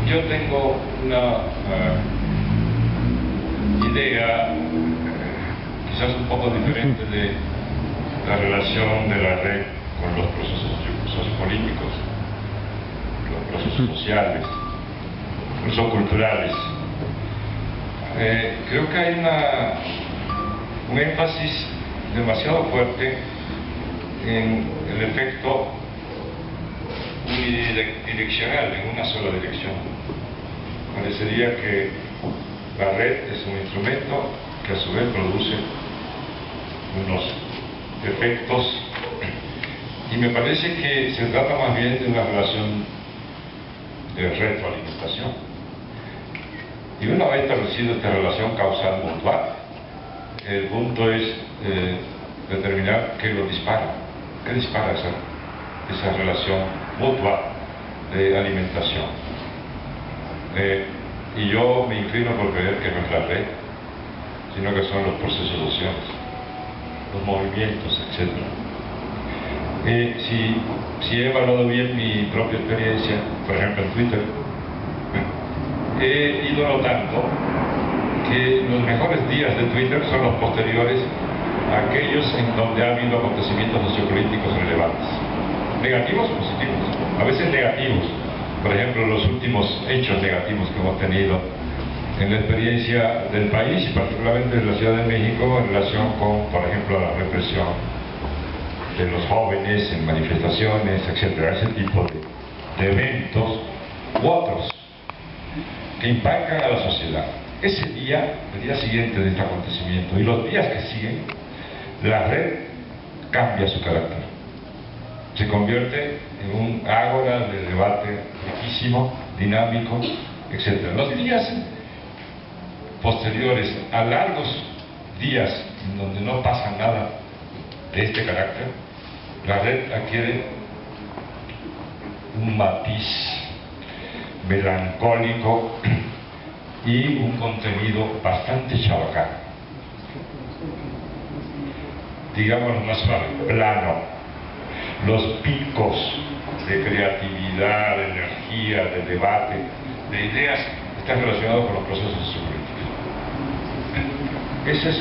Yo tengo una idea quizás un poco diferente de la relación de la red con los procesos sociopolíticos, los procesos sociales, incluso culturales. Creo que hay un énfasis demasiado fuerte en el efecto unidireccional, en una sola dirección. Parecería que la red es un instrumento que a su vez produce unos efectos, y me parece que se trata más bien de una relación de retroalimentación. Y una vez establecido esta relación causal mutual, el punto es determinar qué lo dispara, qué dispara esa relación mutua de alimentación. Y yo me inclino por creer que no es la red, sino que son los procesos sociales, los movimientos, etc. Si he evaluado bien mi propia experiencia, por ejemplo en Twitter, he ido notando que los mejores días de Twitter son los posteriores a aquellos en donde ha habido acontecimientos sociopolíticos relevantes, negativos o positivos, a veces negativos. Por ejemplo, los últimos hechos negativos que hemos tenido en la experiencia del país y particularmente de la Ciudad de México en relación con, por ejemplo, la represión de los jóvenes en manifestaciones, etcétera, ese tipo de eventos u otros que impactan a la sociedad. Ese día, el día siguiente de este acontecimiento y los días que siguen, la red cambia su carácter. Se convierte en un ágora de debate riquísimo, dinámico, etc. Los días posteriores a largos días en donde no pasa nada de este carácter, la red adquiere un matiz melancólico y un contenido bastante chabacano, digamos más suave, plano. Los picos de creatividad, de energía, de debate, de ideas están relacionados con los procesos sociopolíticos. Ese es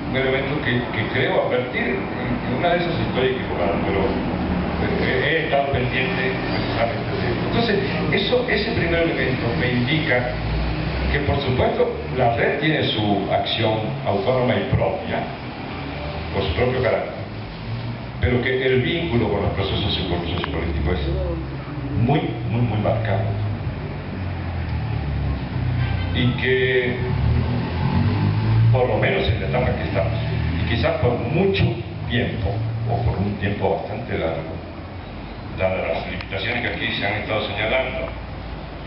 un elemento que creo advertir. En una de esas estoy equivocado, pero he estado pendiente precisamente de eso. Entonces, ese primer elemento me indica que, por supuesto, la red tiene su acción autónoma y propia, por su propio carácter, pero que el vínculo con los procesos sociopolíticos es muy marcado. Y que, por lo menos en la etapa en que estamos, y quizás por mucho tiempo, o por un tiempo bastante largo, dadas las limitaciones que aquí se han estado señalando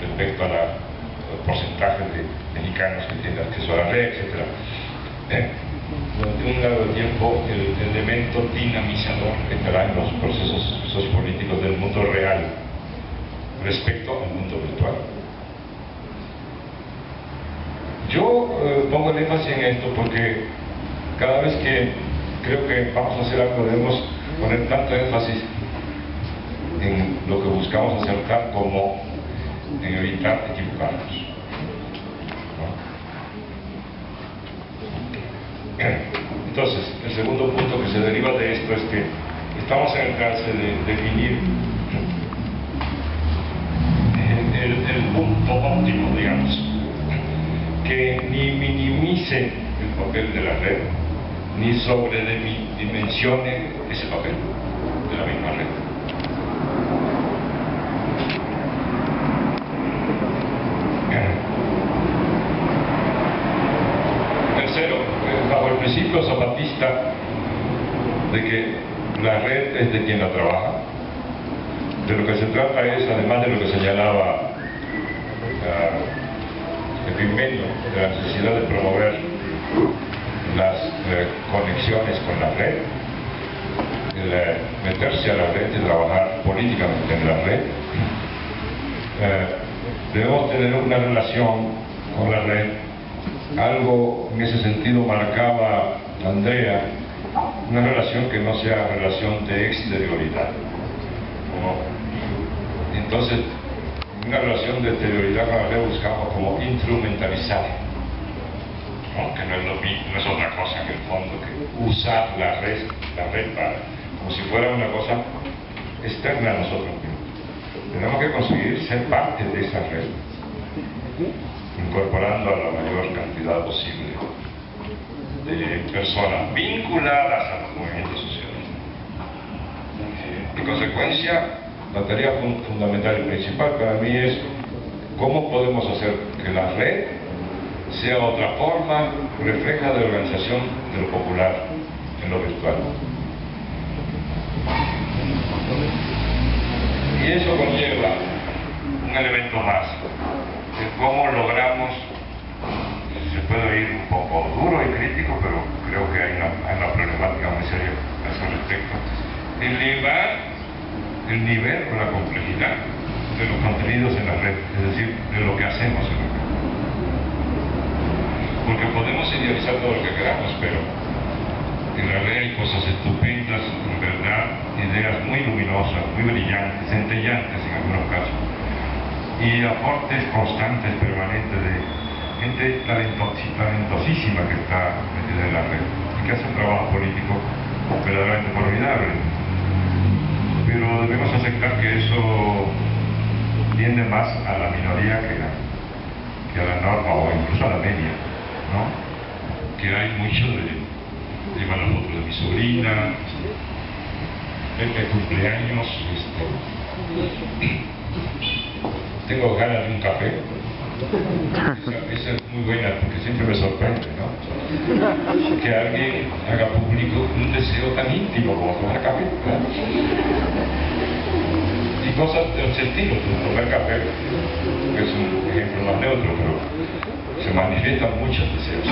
respecto a los porcentajes de mexicanos que tienen acceso a la red, etc. Durante un largo tiempo el elemento dinamizador estará en los procesos sociopolíticos del mundo real respecto al mundo virtual. Yo pongo el énfasis en esto porque cada vez que creo que vamos a hacer algo debemos poner tanto énfasis en lo que buscamos acertar como en evitar equivocarnos, ¿no? Entonces, el segundo punto que se deriva de esto es que estamos en el trance de definir el punto óptimo, digamos, que ni minimice el papel de la red, ni sobredimensione ese papel de la misma red. Tercero, bajo el principio zapatista de que la red es de quien la trabaja, de lo que se trata es, además de lo que señalaba Epigmenio, de la necesidad de promover las conexiones con la red, el meterse a la red y trabajar políticamente en la red. Debemos tener una relación con la red. Algo en ese sentido marcaba Andrea, una relación que no sea relación de exterioridad. Entonces, una relación de exterioridad con la red buscamos como instrumentalizar, ¿no? Que no es lo mismo, no es otra cosa que el fondo que usar la red para, como si fuera una cosa externa a nosotros mismos. Tenemos que conseguir ser parte de esa red, incorporando a la mayor cantidad posible de personas vinculadas a los movimientos sociales. En consecuencia, la tarea fundamental y principal para mí es cómo podemos hacer que la red sea otra forma refleja de organización de lo popular en lo virtual. Y eso conlleva un elemento más, de cómo logramos, se puede ir un poco duro y crítico, pero creo que hay una problemática muy seria a ese respecto, elevar el nivel o la complejidad de los contenidos en la red, es decir, de lo que hacemos en la red. Porque podemos idealizar todo lo que queramos, pero en la red hay cosas estupendas, en verdad, ideas muy luminosas, muy brillantes, centellantes en algunos casos, y aportes constantes, permanentes de gente talentosísima que está metida en la red y que hace un trabajo político verdaderamente formidable. Pero debemos aceptar que eso tiende más a la minoría que a la norma o incluso a la media, ¿no? Que hay mucho de llevar la foto de mi sobrina, Pepe cumpleaños, tengo ganas de un café. Esa es muy buena porque siempre me sorprende, ¿no? Que alguien haga público un deseo tan íntimo como tomar café, ¿verdad? Y cosas de ese estilo, tomar café, que es un ejemplo más neutro, pero se manifiestan muchos deseos,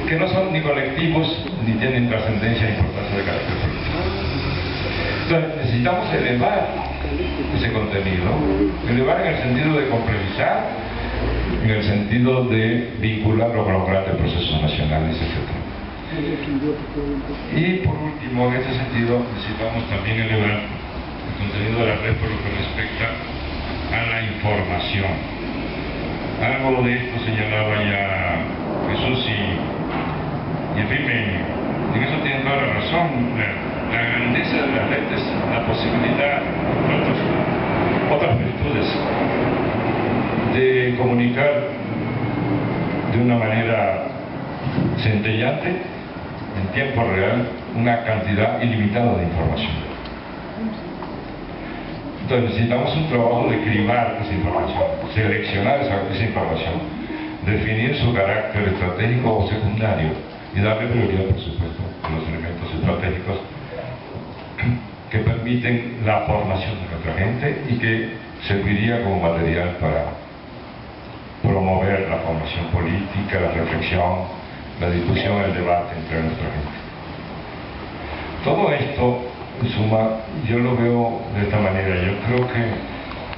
que no son ni colectivos ni tienen trascendencia e importancia de carácter político. Entonces necesitamos elevar ese contenido, elevar en el sentido de complejizar, en el sentido de vincularlo con los grandes procesos nacionales, etc. Y por último, en este sentido, necesitamos también elevar el contenido de la red por lo que respecta a la información. Algo de esto señalaba ya Jesús y Epimenio. En eso tienen toda la razón. La grandeza de la red es la posibilidad, otras virtudes, de comunicar de una manera centellante, en tiempo real, una cantidad ilimitada de información. Entonces necesitamos un trabajo de cribar esa información, seleccionar esa información, definir su carácter estratégico o secundario y darle prioridad, por supuesto, a los elementos estratégicos que permiten la formación de nuestra gente y que serviría como material para promover la formación política, la reflexión, la discusión, el debate entre nuestra gente. Todo esto, en suma, yo lo veo de esta manera. Yo creo que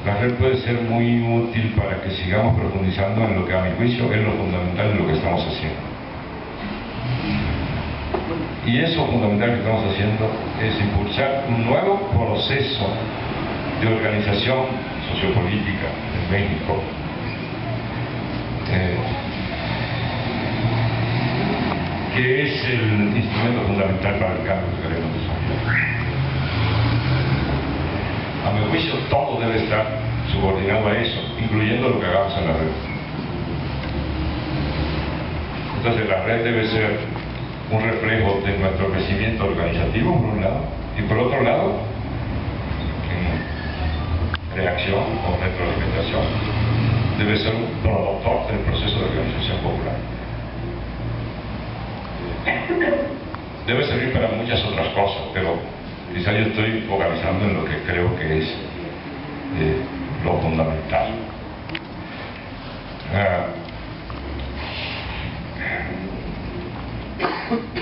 la red puede ser muy útil para que sigamos profundizando en lo que, a mi juicio, es lo fundamental de lo que estamos haciendo. Y eso fundamental que estamos haciendo es impulsar un nuevo proceso de organización sociopolítica en México, que es el instrumento fundamental para el cambio que queremos desarrollar. A mi juicio, todo debe estar subordinado a eso, incluyendo lo que hagamos en la red. Entonces, la red debe ser un reflejo de nuestro crecimiento organizativo, por un lado, y por otro lado, en reacción o retroalimentación, debe ser un promotor del proceso de organización popular. Debe servir para muchas otras cosas, pero quizá yo estoy focalizando en lo que creo que es lo fundamental.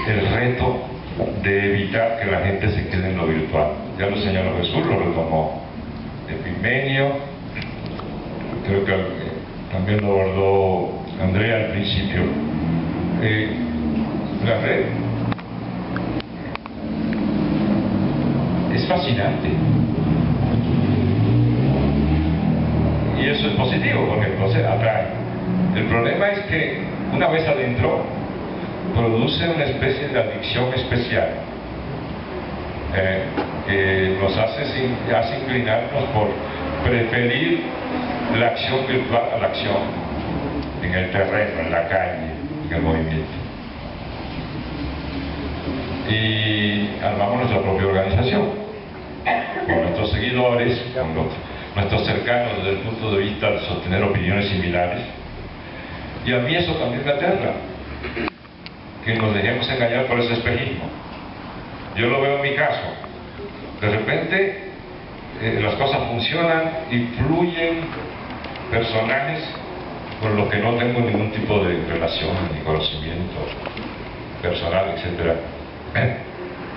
El reto de evitar que la gente se quede en lo virtual. Ya lo señaló Jesús, lo retomó Epimenio, creo que también lo abordó Andrea al principio. La red es fascinante y eso es positivo porque entonces atrae. El problema es que una vez adentro produce una especie de adicción especial que nos hace inclinarnos por preferir la acción virtual a la acción en el terreno, en la calle, en el movimiento. Y armamos nuestra propia organización con nuestros seguidores, con nuestros cercanos desde el punto de vista de sostener opiniones similares. Y a mí eso también me aterra, que nos dejemos engañar por ese espejismo. Yo lo veo en mi caso. De repente las cosas funcionan y fluyen personajes con los que no tengo ningún tipo de relación ni conocimiento personal, etc.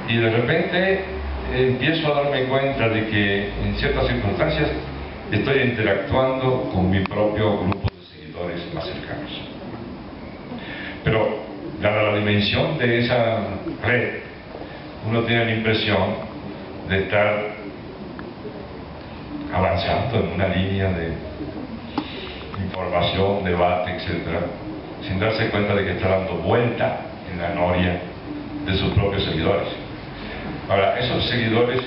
Y de repente empiezo a darme cuenta de que en ciertas circunstancias estoy interactuando con mi propio grupo de seguidores más cercanos. Pero dada la dimensión de esa red, uno tiene la impresión de estar avanzando en una línea de información, debate, etc., sin darse cuenta de que está dando vuelta en la noria de sus propios seguidores. Ahora, esos seguidores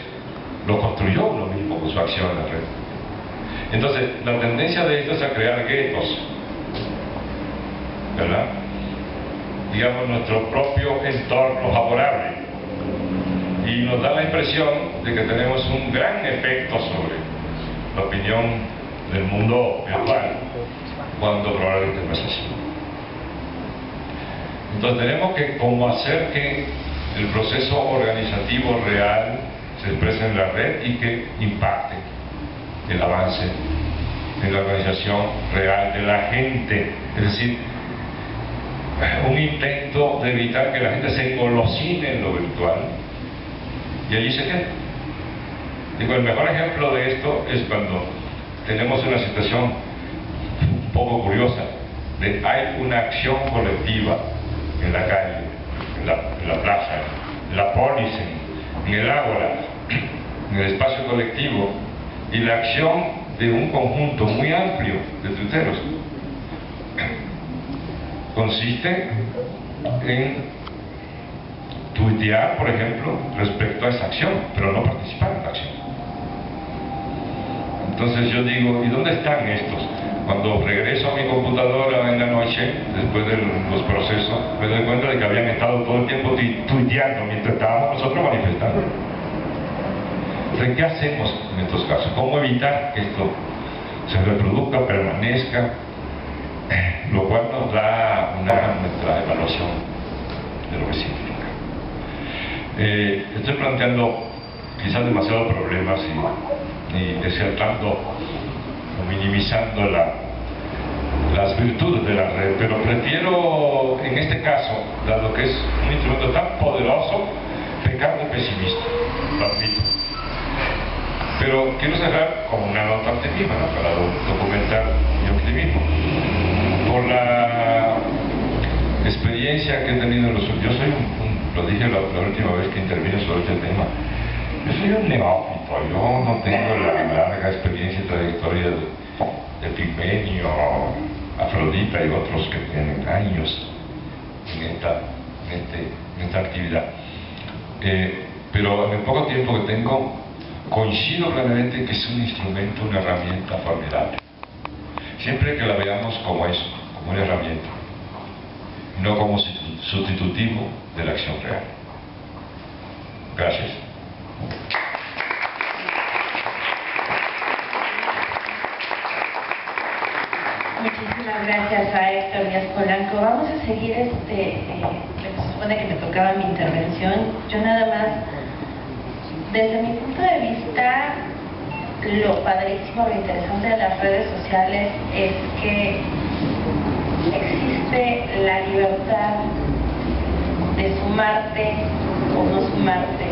lo construyó uno mismo con su acción en la red. Entonces, la tendencia de esto es a crear guetos, ¿verdad? Digamos, nuestro propio entorno favorable. Y y nos da la impresión de que tenemos un gran efecto sobre la opinión del mundo virtual, cuando probablemente no es así. Entonces tenemos que como hacer que el proceso organizativo real se exprese en la red y que impacte el avance en la organización real de la gente. Es decir, un intento de evitar que la gente se engolosine en lo virtual y allí se queda. Digo, el mejor ejemplo de esto es cuando tenemos una situación un poco curiosa de hay una acción colectiva en la calle, en la plaza, en la polis, en el ágora, en el espacio colectivo, y la acción de un conjunto muy amplio de tuiteros consiste en tuitear, por ejemplo, respecto a esa acción, pero no participar en la acción. Entonces yo digo, ¿y dónde están estos? Cuando regreso a mi computadora en la noche, después de los procesos, me doy cuenta de que habían estado todo el tiempo tuiteando mientras estábamos nosotros manifestando. Entonces, ¿qué hacemos en estos casos? ¿Cómo evitar que esto se reproduzca, permanezca? Lo cual nos da nuestra evaluación de lo que significa. Estoy planteando quizás demasiados problemas y desertando o minimizando las virtudes de la red, pero prefiero en este caso, dado que es un instrumento tan poderoso, pecar de pesimista, lo admito. Pero quiero cerrar con una nota optimista, ¿no?, para documentar mi optimismo. Por la experiencia que he tenido en los últimos... Yo soy lo dije la última vez que intervine sobre este tema, yo soy un neófito, yo no tengo la larga experiencia y trayectoria de Pigmenio, Afrodita y otros que tienen años en esta actividad. Pero en el poco tiempo que tengo, coincido plenamente que es un instrumento, una herramienta formidable. Siempre que la veamos como eso, como una herramienta, no como sustitutivo de la acción real. Gracias. Muchísimas gracias a Héctor Díaz Polanco. Vamos a seguir se supone que me tocaba mi intervención. Yo nada más, desde mi punto de vista, lo padrísimo, lo interesante de las redes sociales es que existe la libertad de sumarte o no sumarte,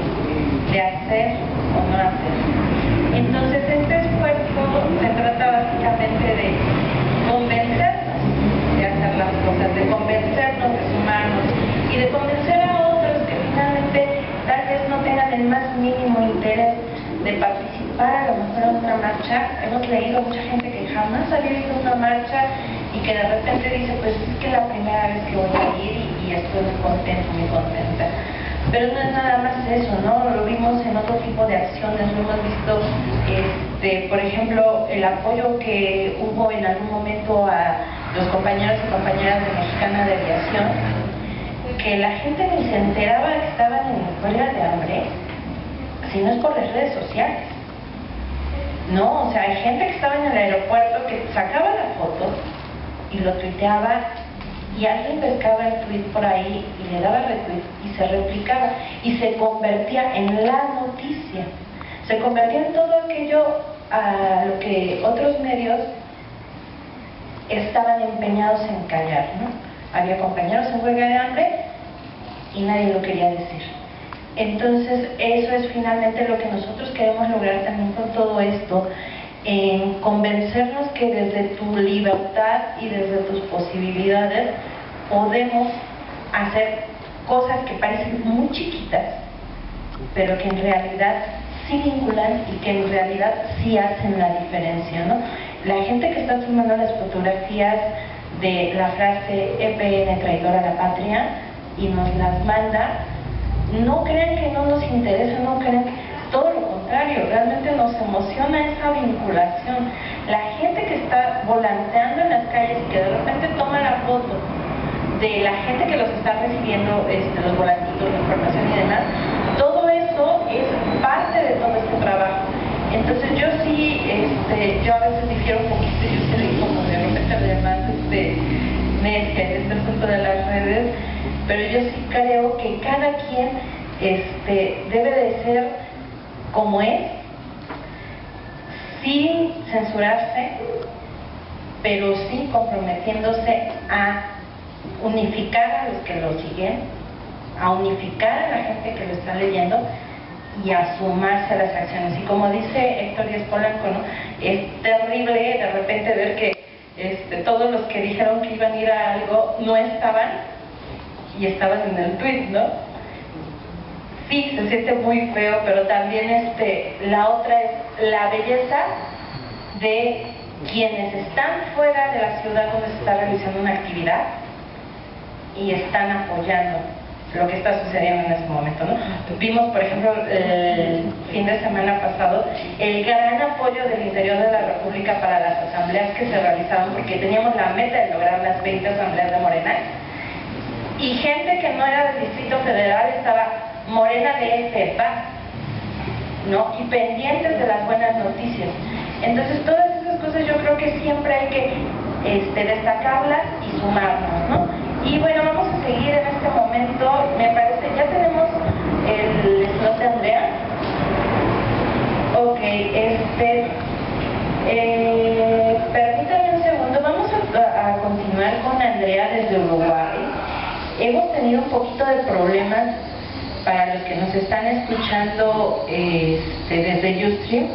de hacer o no hacer. Entonces este esfuerzo se trata básicamente de convencernos de hacer las cosas, de convencernos de sumarnos y de convencer a otros que finalmente tal vez no tengan el más mínimo interés de participar a lo mejor en una marcha. Hemos leído mucha gente que jamás había ido a una marcha y que de repente dice, pues es que es la primera vez que voy a ir y estoy muy contento, muy contenta. Pero no es nada más eso, ¿no? Lo vimos en otro tipo de acciones, lo hemos visto, por ejemplo, el apoyo que hubo en algún momento a los compañeros y compañeras de Mexicana de Aviación, que la gente ni se enteraba que estaban en huelga de hambre, si no es por las redes sociales. No, o sea, hay gente que estaba en el aeropuerto que sacaba la foto y lo tuiteaba y alguien pescaba el tweet por ahí y le daba retweet y se replicaba y se convertía en la noticia, se convertía en todo aquello a lo que otros medios estaban empeñados en callar, ¿no? Había compañeros en huelga de hambre y nadie lo quería decir. Entonces eso es finalmente lo que nosotros queremos lograr también con todo esto, en convencernos que desde tu libertad y desde tus posibilidades podemos hacer cosas que parecen muy chiquitas, pero que en realidad sí vinculan y que en realidad sí hacen la diferencia, ¿no? La gente que está tomando las fotografías de la frase EPN traidora a la patria y nos las manda, no crean que no nos interesa, no crean que... Todo lo contrario, realmente nos emociona esa vinculación. La gente que está volanteando en las calles y que de repente toma la foto de la gente que los está recibiendo, los volantitos, la información y demás, todo eso nuestro trabajo. Entonces yo sí, yo a veces difiero un poquito, yo soy como de repente además necia en este asunto de las redes, pero yo sí creo que cada quien debe de ser como es, sin censurarse, pero sí comprometiéndose a unificar a los que lo siguen, a unificar a la gente que lo está leyendo y a sumarse a las acciones. Y como dice Héctor Díaz Polanco, ¿no? Es terrible de repente ver que todos los que dijeron que iban a ir a algo no estaban y estaban en el tweet, ¿no? Sí, se siente muy feo, pero también la otra es la belleza de quienes están fuera de la ciudad donde se está realizando una actividad y están apoyando lo que está sucediendo en ese momento, ¿no? Vimos, por ejemplo, el fin de semana pasado, el gran apoyo del interior de la República para las asambleas que se realizaban, porque teníamos la meta de lograr las 20 asambleas de Morena, y gente que no era del Distrito Federal estaba Morena de FEPA, ¿no? Y pendientes de las buenas noticias. Entonces, todas esas cosas yo creo que siempre hay que destacarlas y sumarnos, ¿no? Y bueno, vamos a seguir en este momento, me parece, ya tenemos el slot de Andrea. Ok, permítanme un segundo, vamos a continuar con Andrea desde Uruguay. Hemos tenido un poquito de problemas para los que nos están escuchando desde Ustream,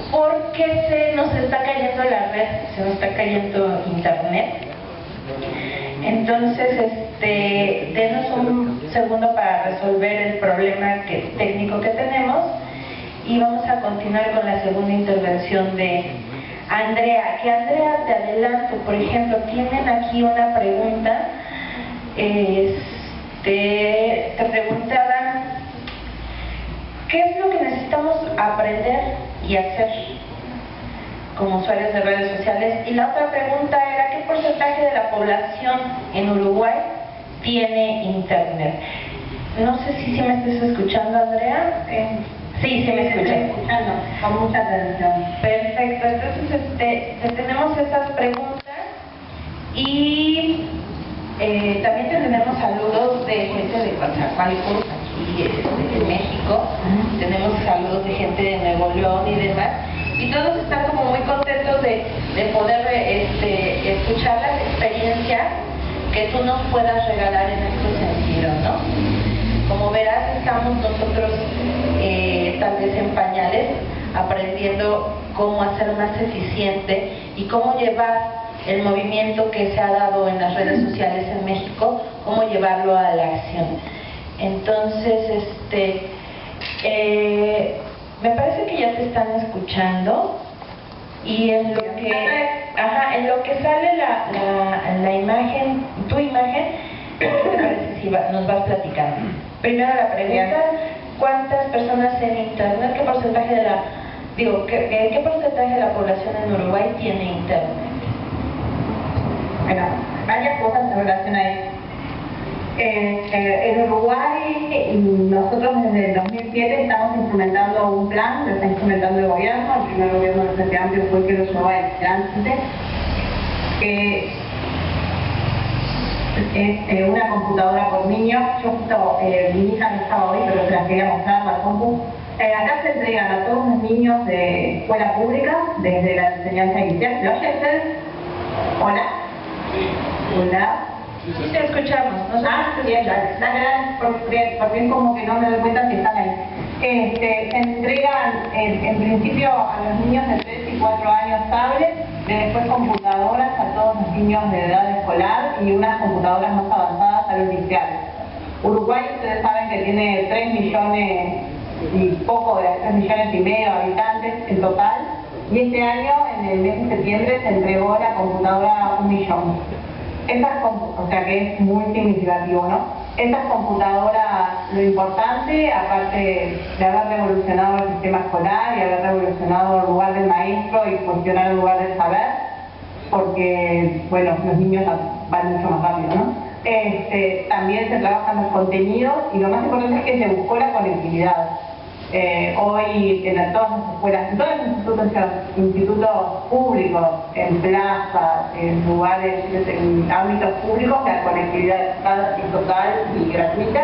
porque se nos está cayendo la red, se nos está cayendo internet. Entonces, denos un segundo para resolver el problema técnico que tenemos y vamos a continuar con la segunda intervención de Andrea. Que Andrea, te adelanto, por ejemplo, tienen aquí una pregunta. Te preguntaban ¿qué es lo que necesitamos aprender y hacer como usuarios de redes sociales? Y la otra pregunta era ¿qué porcentaje de la población en Uruguay tiene internet? No sé si me estás escuchando, Andrea. Sí, me escuchas. Estoy escuchando, con mucha atención. Perfecto, entonces tenemos esas preguntas y también tenemos saludos de gente de Coatzacoalcos, aquí en México. Tenemos saludos de gente de Nuevo León y demás. Y todos están como muy contentos de poder escuchar las experiencias que tú nos puedas regalar en este sentido, ¿no? Como verás, estamos nosotros tal vez en pañales, aprendiendo cómo hacer más eficiente y cómo llevar el movimiento que se ha dado en las redes sociales en México, cómo llevarlo a la acción. Entonces, me parece que ya te están escuchando y en lo que sale la imagen, tu imagen, ¿qué te parece si nos vas platicando? Primero la pregunta, ¿cuántas personas en internet, qué porcentaje de la población en Uruguay tiene internet? Bueno, varias cosas en relación a eso. En Uruguay, nosotros desde el 2007 estamos implementando un plan, lo está implementando el gobierno. El primer gobierno del Frente Amplio fue el que lo llevó al tránsito, que es una computadora por niño. Yo justo, mi hija no estaba hoy, pero se la quería mostrar, la compu. Acá se entregan a todos los niños de escuela pública, desde la enseñanza inicial. ¿Lo oye usted? ¿Hola? ¿Hola? Sí, te escuchamos. Bien, porque como que no me doy cuenta si están ahí. Se entregan en principio a los niños de 3 y 4 años tablets, después computadoras a todos los niños de edad escolar y unas computadoras más avanzadas a los iniciales. Uruguay, ustedes saben que tiene 3 millones y poco de 3 millones y medio de habitantes en total, y este año, en el mes de septiembre, se entregó la computadora 1 millón. O sea que es muy significativo, ¿no? Esas computadoras, lo importante, aparte de haber revolucionado el sistema escolar y haber revolucionado el lugar del maestro y funcionar el lugar del saber, porque, bueno, los niños van mucho más rápido, ¿no? También se trabajan los contenidos y lo más importante es que se buscó la conectividad. Hoy en todas las escuelas, en todos los institutos públicos, en plazas, en lugares, en ámbitos públicos, la conectividad es total y gratuita,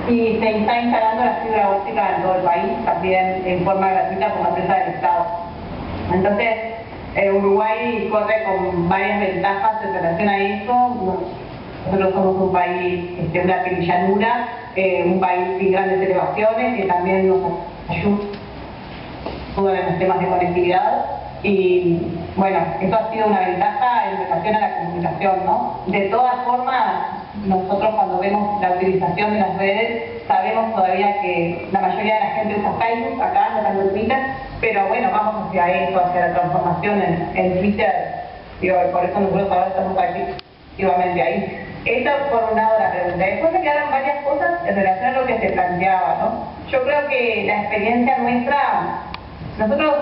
y se está instalando la fibra óptica en todo el país, también en forma gratuita por la empresa del Estado. Entonces, Uruguay corre con varias ventajas en relación a eso. Nosotros somos un país, una pequeñanura, un país sin grandes elevaciones, que también nos ayuda en los temas de conectividad. Y bueno, eso ha sido una ventaja en relación a la comunicación, ¿no? De todas formas, nosotros cuando vemos la utilización de las redes, sabemos todavía que la mayoría de la gente usa Facebook, acá no tanto Twitter, pero bueno, vamos hacia eso, hacia la transformación en Twitter, digo, por eso nosotros ahora estamos activamente ahí. Esto por un lado la pregunta. Después me quedaron varias cosas en relación a lo que se planteaba, ¿no? Yo creo que la experiencia nuestra, nosotros,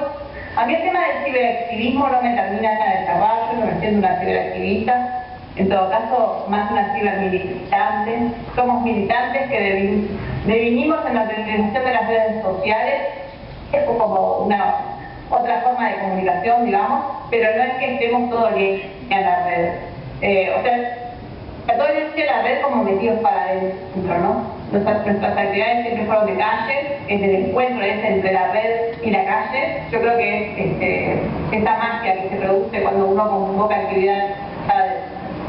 a mí el tema del ciberactivismo no me termina de cerrar, yo no me siento una ciberactivista, en todo caso, más una cibermilitante. Somos militantes que devinimos en la utilización de las redes sociales, es como una otra forma de comunicación, digamos, pero no es que estemos todo el día en las redes. O sea, todo el día en la red como metidos para adentro, ¿no? Nuestras actividades siempre fueron de calle, el encuentro entre la red y la calle. Yo creo que esta magia que se produce cuando uno convoca actividades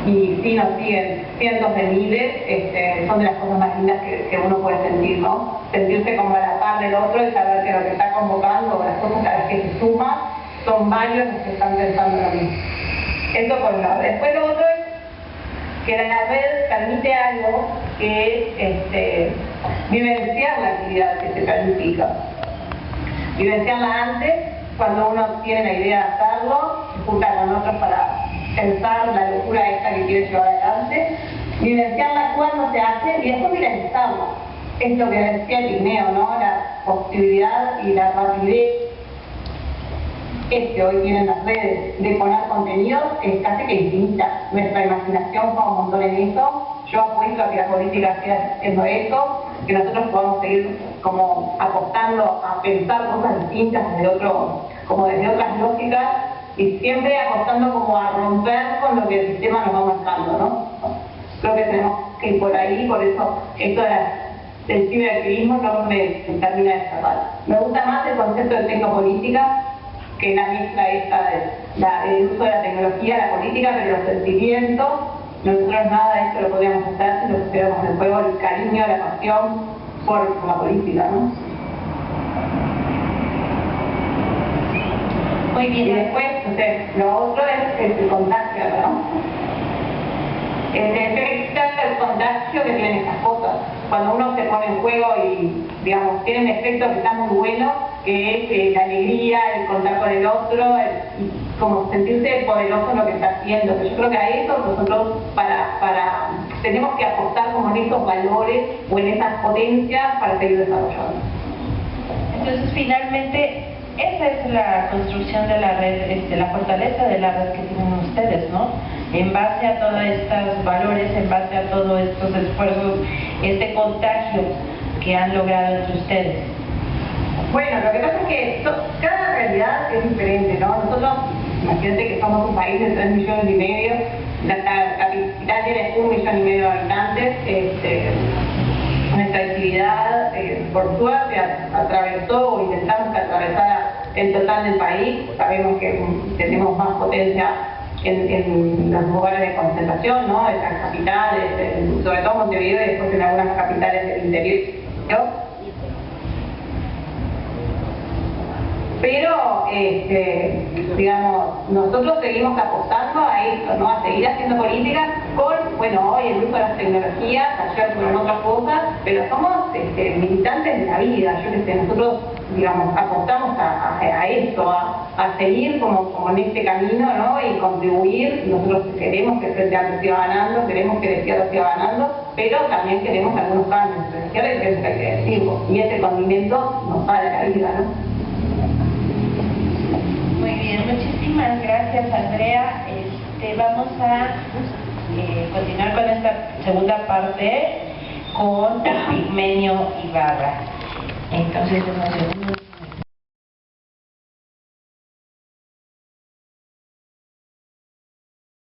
y sí nos siguen cientos de miles, son de las cosas más lindas que uno puede sentir, ¿no? Sentirse como a la par del otro y saber que lo que está convocando, las cosas a las que se suma, son varios los que están pensando lo mismo. Eso por un lado. Después lo otro es que la red permite algo que es vivenciar la actividad que se planifica. Vivenciarla antes, cuando uno tiene la idea de hacerlo, se junta con otros para pensar la locura esta que quiere llevar adelante, vivenciarla cuando se hace y después viralizarla. Es lo que decía Tigneo, ¿no? La posibilidad y la rapidez que hoy tienen las redes de poner contenidos es casi que infinita. Nuestra imaginación juega un montón en eso. Yo apuesto a que la política siga haciendo eso, que nosotros podamos seguir como apostando a pensar cosas distintas desde otras lógicas, y siempre apostando como a romper con lo que el sistema nos va marcando, ¿no? Creo que tenemos que ir por ahí, por eso esto del ciberactivismo no me termina de cerrar. Me gusta más el concepto de tecnopolítica que la mezcla esta del uso de la tecnología, la política, pero los sentimientos. Nosotros nada de esto lo podríamos hacer si lo pusiéramos en juego el cariño, la pasión por la política, ¿no? Muy bien. Y después, lo otro es el contagio, ¿no? El efecto del contagio que tienen estas cosas. Cuando uno se pone en juego y, digamos, tiene un efecto que está muy bueno, que es la alegría, el contar con el otro, y como sentirse poderoso en lo que está haciendo. Pero yo creo que a eso nosotros tenemos que apostar como en esos valores o en esas potencias para seguir desarrollando. Entonces, finalmente, esa es la construcción de la red, la fortaleza de la red que tienen ustedes, ¿no? En base a todos estos valores, en base a todos estos esfuerzos, este contagio que han logrado entre ustedes. Bueno, lo que pasa es que cada realidad es diferente, ¿no? Nosotros, imagínate que somos un país de 3,5 millones, la capital tiene 1,5 millones de habitantes, nuestra actividad, por suerte, atravesó o intentamos que atravesara el total del país. Sabemos que tenemos más potencia en los lugares de concentración, ¿no? En las capitales, sobre todo Montevideo y después en algunas capitales del interior. Pero, digamos, nosotros seguimos apostando a esto, ¿no? A seguir haciendo política con, bueno, hoy el uso de las tecnologías, ayer fueron otras cosas, pero somos militantes de la vida. Yo que sé, nosotros, digamos, apostamos a esto, a seguir como en este camino, ¿no? Y contribuir. Nosotros queremos que el Frente Amplio siga ganando, queremos que el izquierda siga ganando, pero también queremos algunos cambios en la izquierda y queremos que hay que decirlo. Y este condimento nos sale la vida, ¿no? Muy bien, muchísimas gracias, Andrea. Vamos a continuar con esta segunda parte con Epigmenio Ibarra. Entonces, nos vemos.